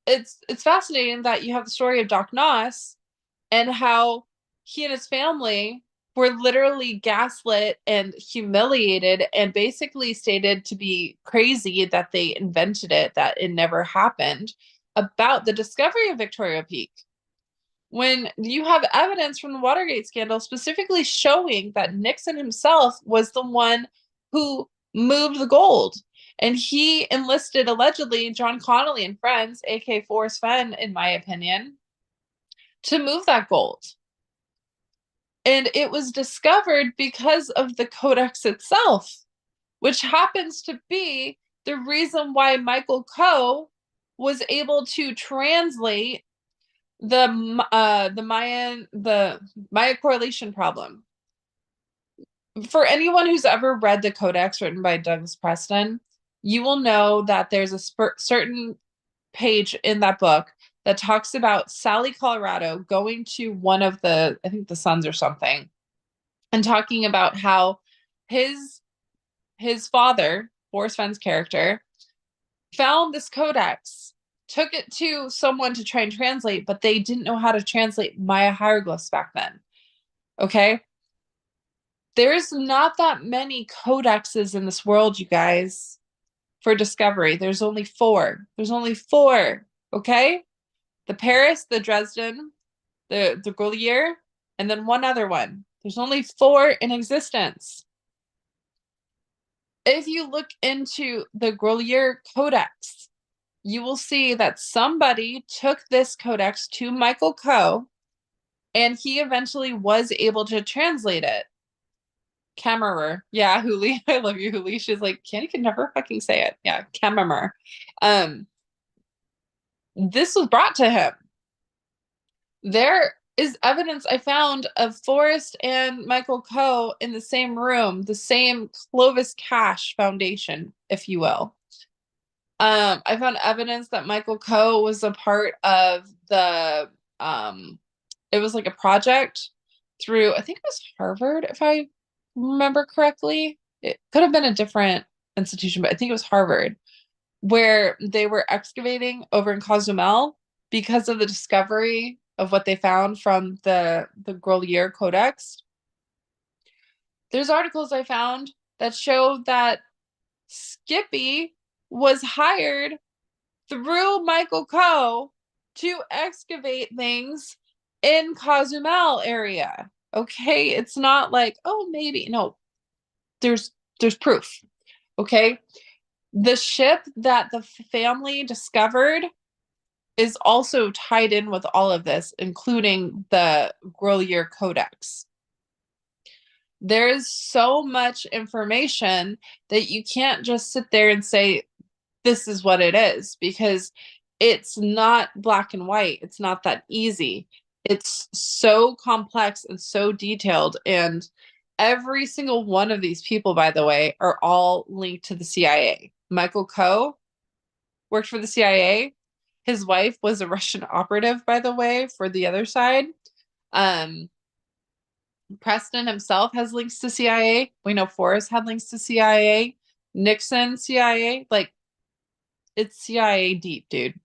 S1: it's fascinating that you have the story of Doc Noss and how he and his family were literally gaslit and humiliated and basically stated to be crazy that they invented it, that it never happened, about the discovery of Victoria Peak. When you have evidence from the Watergate scandal specifically showing that Nixon himself was the one who moved the gold. And he enlisted, allegedly, John Connolly and friends, aka Forrest Fenn, in my opinion, to move that gold. And it was discovered because of the codex itself, which happens to be the reason why Michael Coe was able to translate the Maya correlation problem. For anyone who's ever read the Codex written by Douglas Preston, you will know that there's a certain page in that book that talks about Sally Colorado going to one of the, I think the Suns or something, and talking about how his father, Forrest Fenn's character, found this codex, took it to someone to try and translate, but they didn't know how to translate Maya hieroglyphs back then. Okay? There's not that many codexes in this world, you guys, for discovery. There's only 4. There's only 4. Okay? The Paris, the Dresden, the Grolier, and then one other one. There's only 4 in existence. If you look into the Grolier Codex, you will see that somebody took this codex to Michael Coe, and he eventually was able to translate it. Kammerer. Yeah, Huli. I love you, Huli. She's like, Candy can never fucking say it. Yeah, Kammerer. This was brought to him. There is evidence I found of Forrest and Michael Coe in the same room, the same Clovis Cash Foundation, if you will. I found evidence that Michael Coe was a part of the it was like a project through, I think it was Harvard, if I remember correctly. It could have been a different institution, but I think it was Harvard, where they were excavating over in Cozumel because of the discovery of what they found from the Grolier Codex. There's articles I found that show that Skippy was hired through Michael Coe to excavate things in Cozumel area. Okay, it's not like, oh, maybe. No, there's proof. Okay, the ship that the family discovered is also tied in with all of this, including the Grolier Codex. There's so much information that you can't just sit there and say, this is what it is, because it's not black and white. It's not that easy. It's so complex and so detailed. And every single one of these people, by the way, are all linked to the CIA. Michael Coe worked for the CIA. His wife was a Russian operative, by the way, for the other side. Preston himself has links to CIA. We know Forrest had links to CIA. Nixon, CIA. Like, it's CIA deep, dude.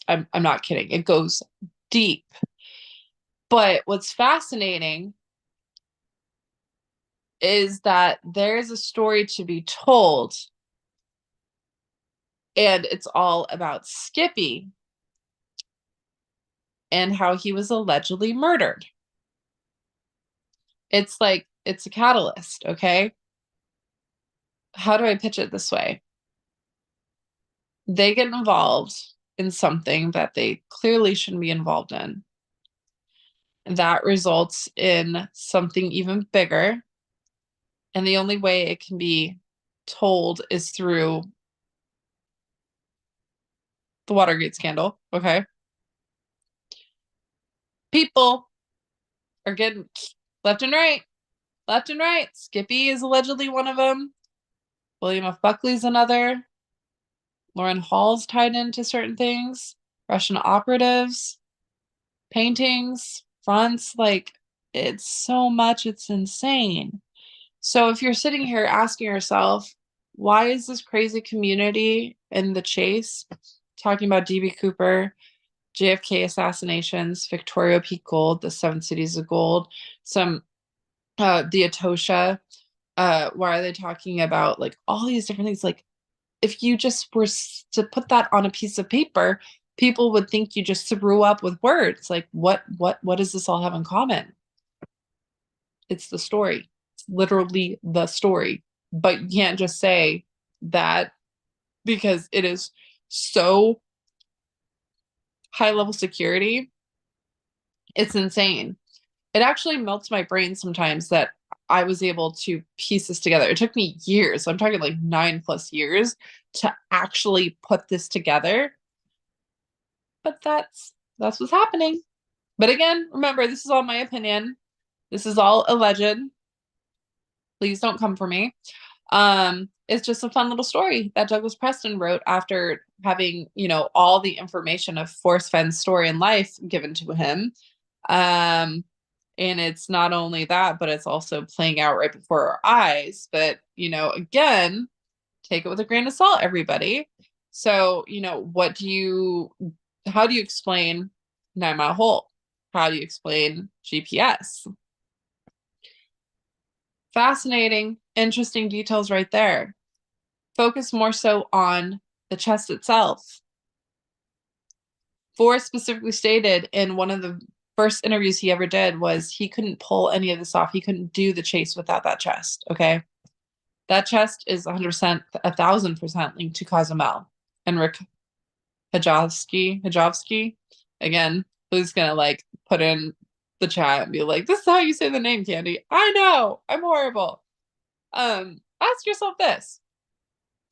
S1: I'm not kidding. It goes deep. But what's fascinating is that there's a story to be told, and it's all about Skippy and how he was allegedly murdered. It's like, it's a catalyst, okay? How do I pitch it this way? They get involved in something that they clearly shouldn't be involved in. That results in something even bigger. And the only way it can be told is through the Watergate scandal, okay? People are getting left and right, left and right. Skippy is allegedly one of them. William F. Buckley's another. Lauren Hall's tied into certain things. Russian operatives, paintings, fronts, like, it's so much, it's insane. So if you're sitting here asking yourself, why is this crazy community in the chase talking about DB Cooper, JFK assassinations, Victoria Peak Gold, the Seven Cities of Gold, some the Etosha, why are they talking about like all these different things? Like, if you just were to put that on a piece of paper, people would think you just threw up with words. Like, what does this all have in common? It's the story. It's literally the story. But you can't just say that, because it is so high level security. It's insane. It actually melts my brain sometimes that I was able to piece this together. It took me years. I'm talking like 9+ years to actually put this together. But that's what's happening. But again, remember, this is all my opinion. This is all alleged. Please don't come for me. It's just a fun little story that Douglas Preston wrote after having, all the information of Forrest Fenn's story and life given to him. And it's not only that, but it's also playing out right before our eyes. But, again, take it with a grain of salt, everybody. So, how do you explain 9 Mile Hole? How do you explain GPS? Fascinating, interesting details right there. Focus more so on the chest itself. Forrest specifically stated in one of the first interviews he ever did was he couldn't pull any of this off. He couldn't do the chase without that chest, okay? That chest is 100%, 1,000% linked to Cozumel. And Rick Hajovsky, again, who's gonna put in the chat and be like, this is how you say the name, Candy. I know, I'm horrible. Ask yourself this.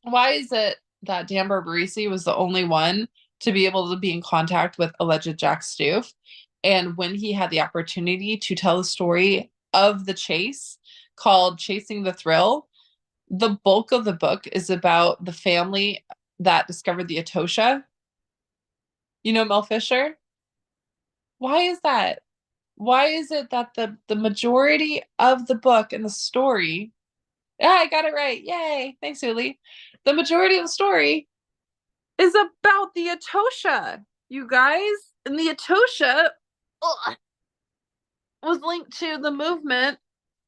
S1: Why is it that Dan Barbarisi was the only one to be able to be in contact with alleged Jack Stoof? And when he had the opportunity to tell the story of the chase called Chasing the Thrill, the bulk of the book is about the family that discovered the Etosha. Mel Fisher? Why is that? Why is it that the majority of the book and the story, I got it right. Yay. Thanks, Uli. The majority of the story is about the Etosha, you guys. And the Etosha was linked to the movement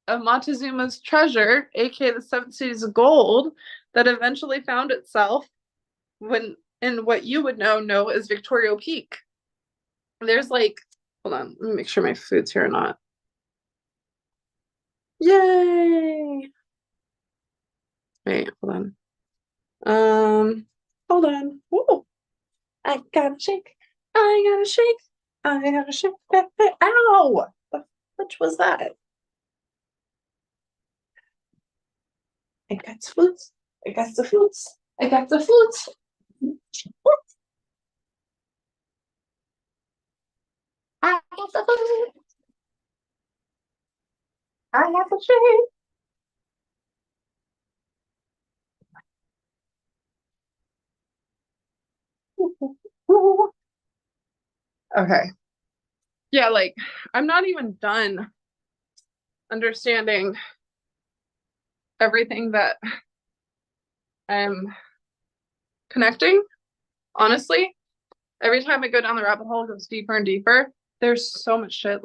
S1: of Montezuma's treasure, aka the Seven Cities of Gold, that eventually found itself in what you would know as Victoria Peak. There's hold on, let me make sure my food's here or not. Yay! Wait, hold on. Hold on. Ooh. I gotta shake. I gotta shake. I gotta shake. Ow! What was that? I got the foods. I got the foods. I got the foods. I got the food. I got the shake. Okay. Yeah, I'm not even done understanding everything that I'm connecting. Honestly, every time I go down the rabbit hole, it goes deeper and deeper. There's so much shit.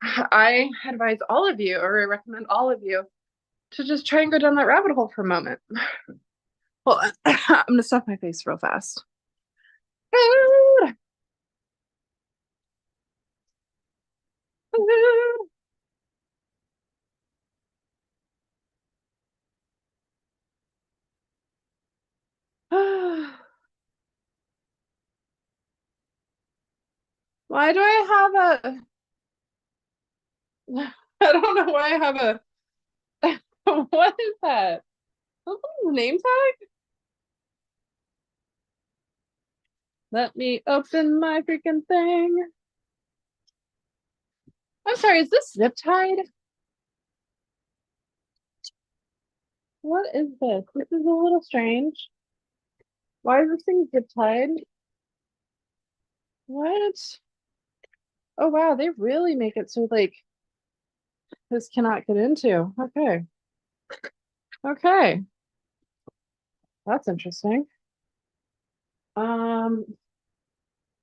S1: I advise all of you, or I recommend all of you, to just try and go down that rabbit hole for a moment. Well, I'm gonna stuff my face real fast. Why do I have a I don't know why I have a what is that? Something's name tag? Let me open my freaking thing. I'm sorry, is this zip tied? What is this? This is a little strange. Why is this thing zip tied? What? Oh wow, they really make it so like this cannot get into. Okay. Okay. That's interesting. Um,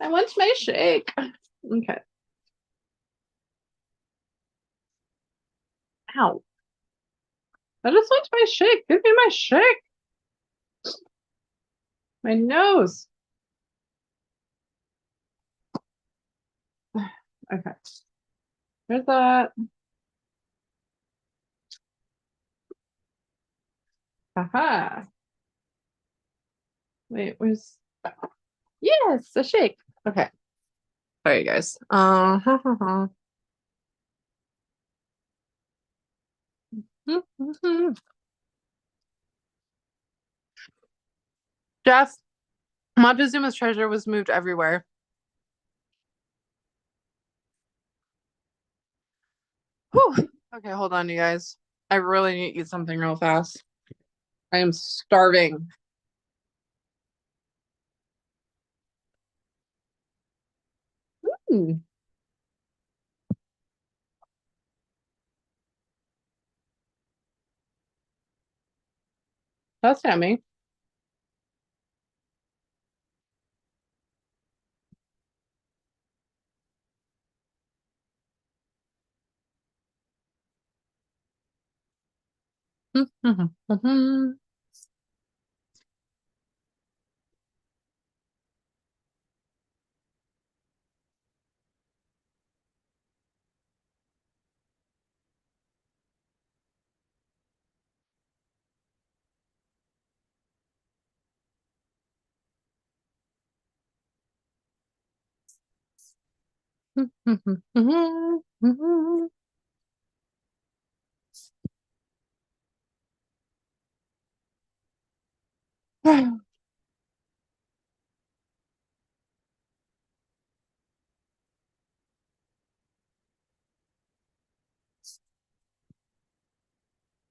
S1: I want my shake. Okay. Ow. I just want my shake. Give me my shake. My nose. Okay. There's that. Haha. Wait, where's yes, a shake. Okay. Sorry, guys. Jeff, Montezuma's treasure was moved everywhere. Whew. Okay, hold on, you guys. I really need to eat something real fast. I am starving. Hmm, that's yummy. Oh,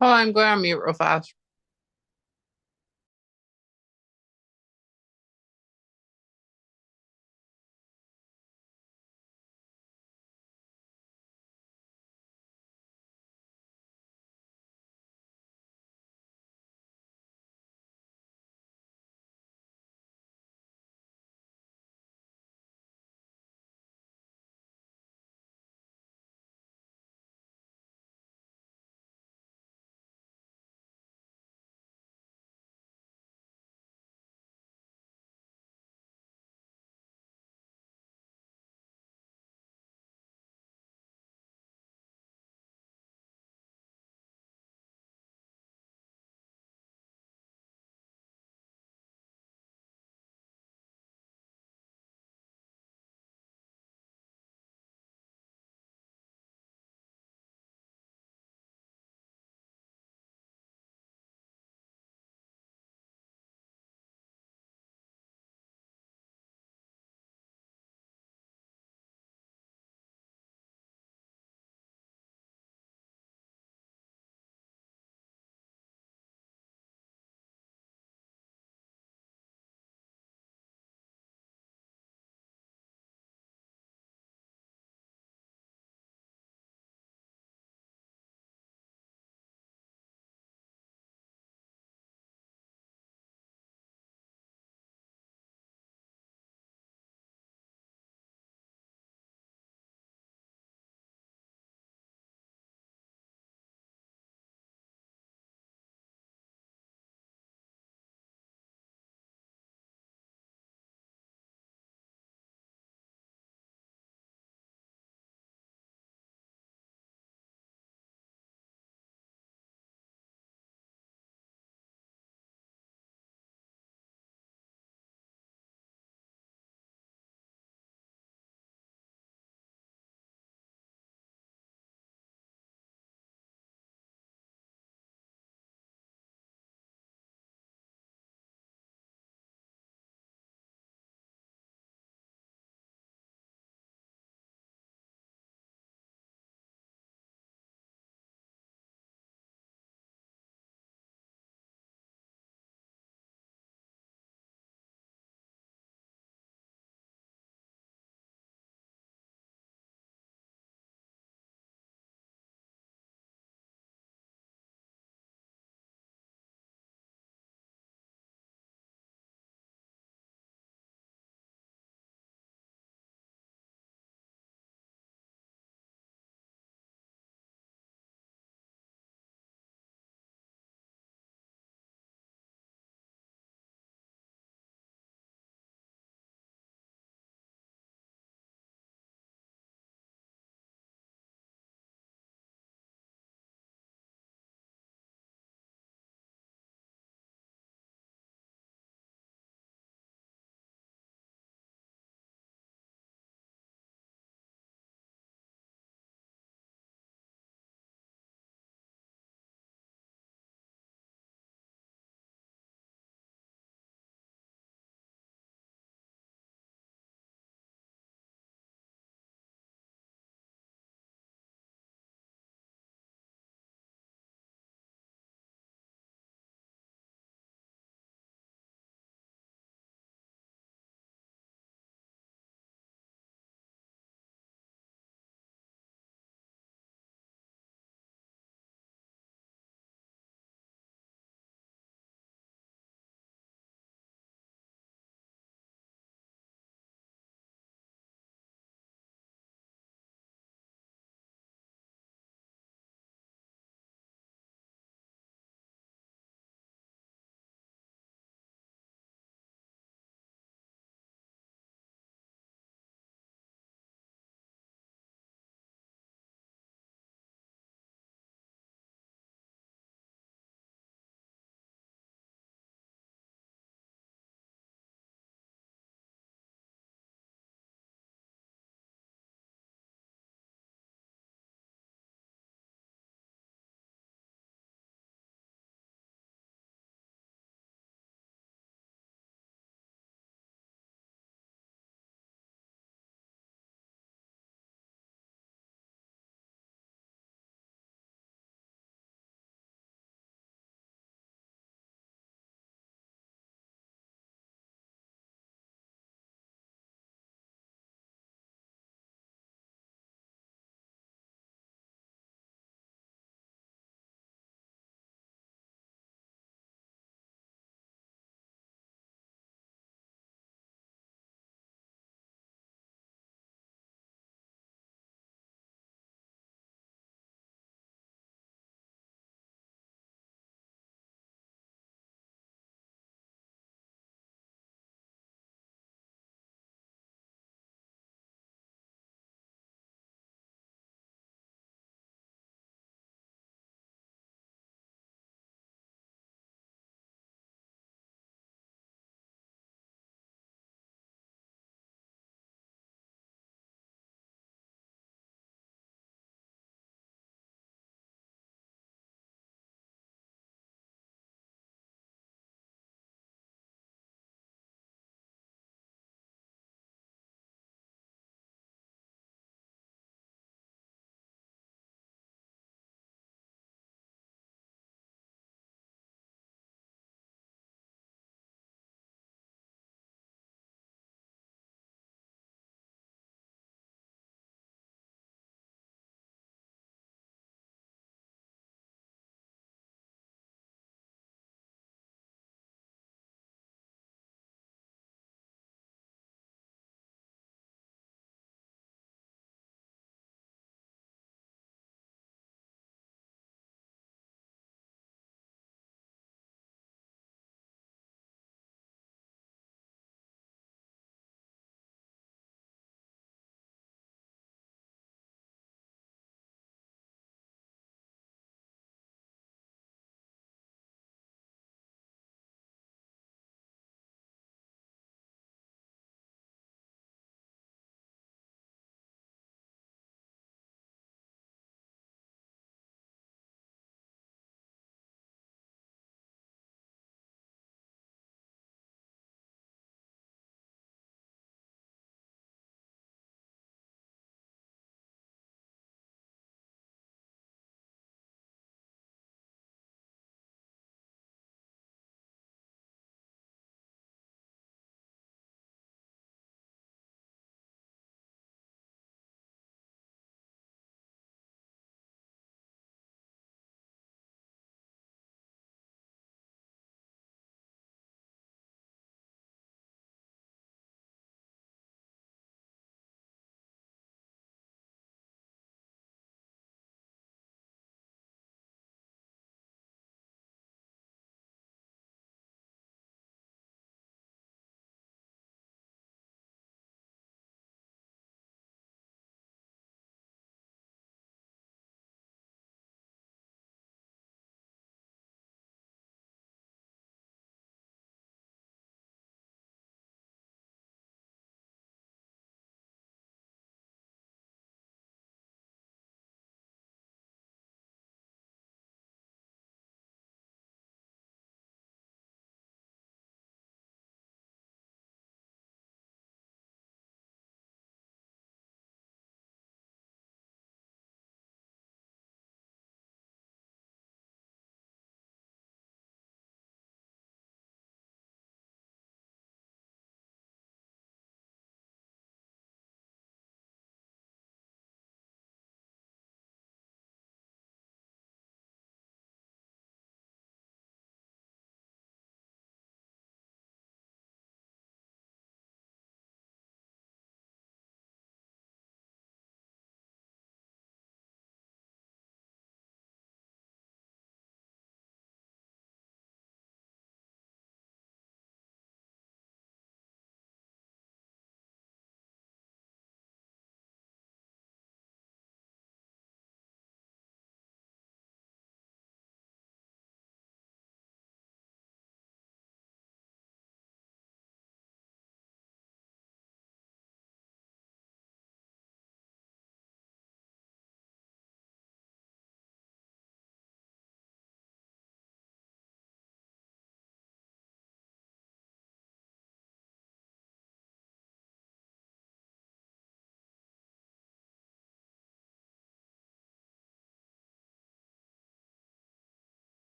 S1: I'm going on mute real fast.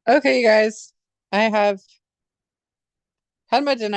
S1: Okay, you guys, I have had my dinner.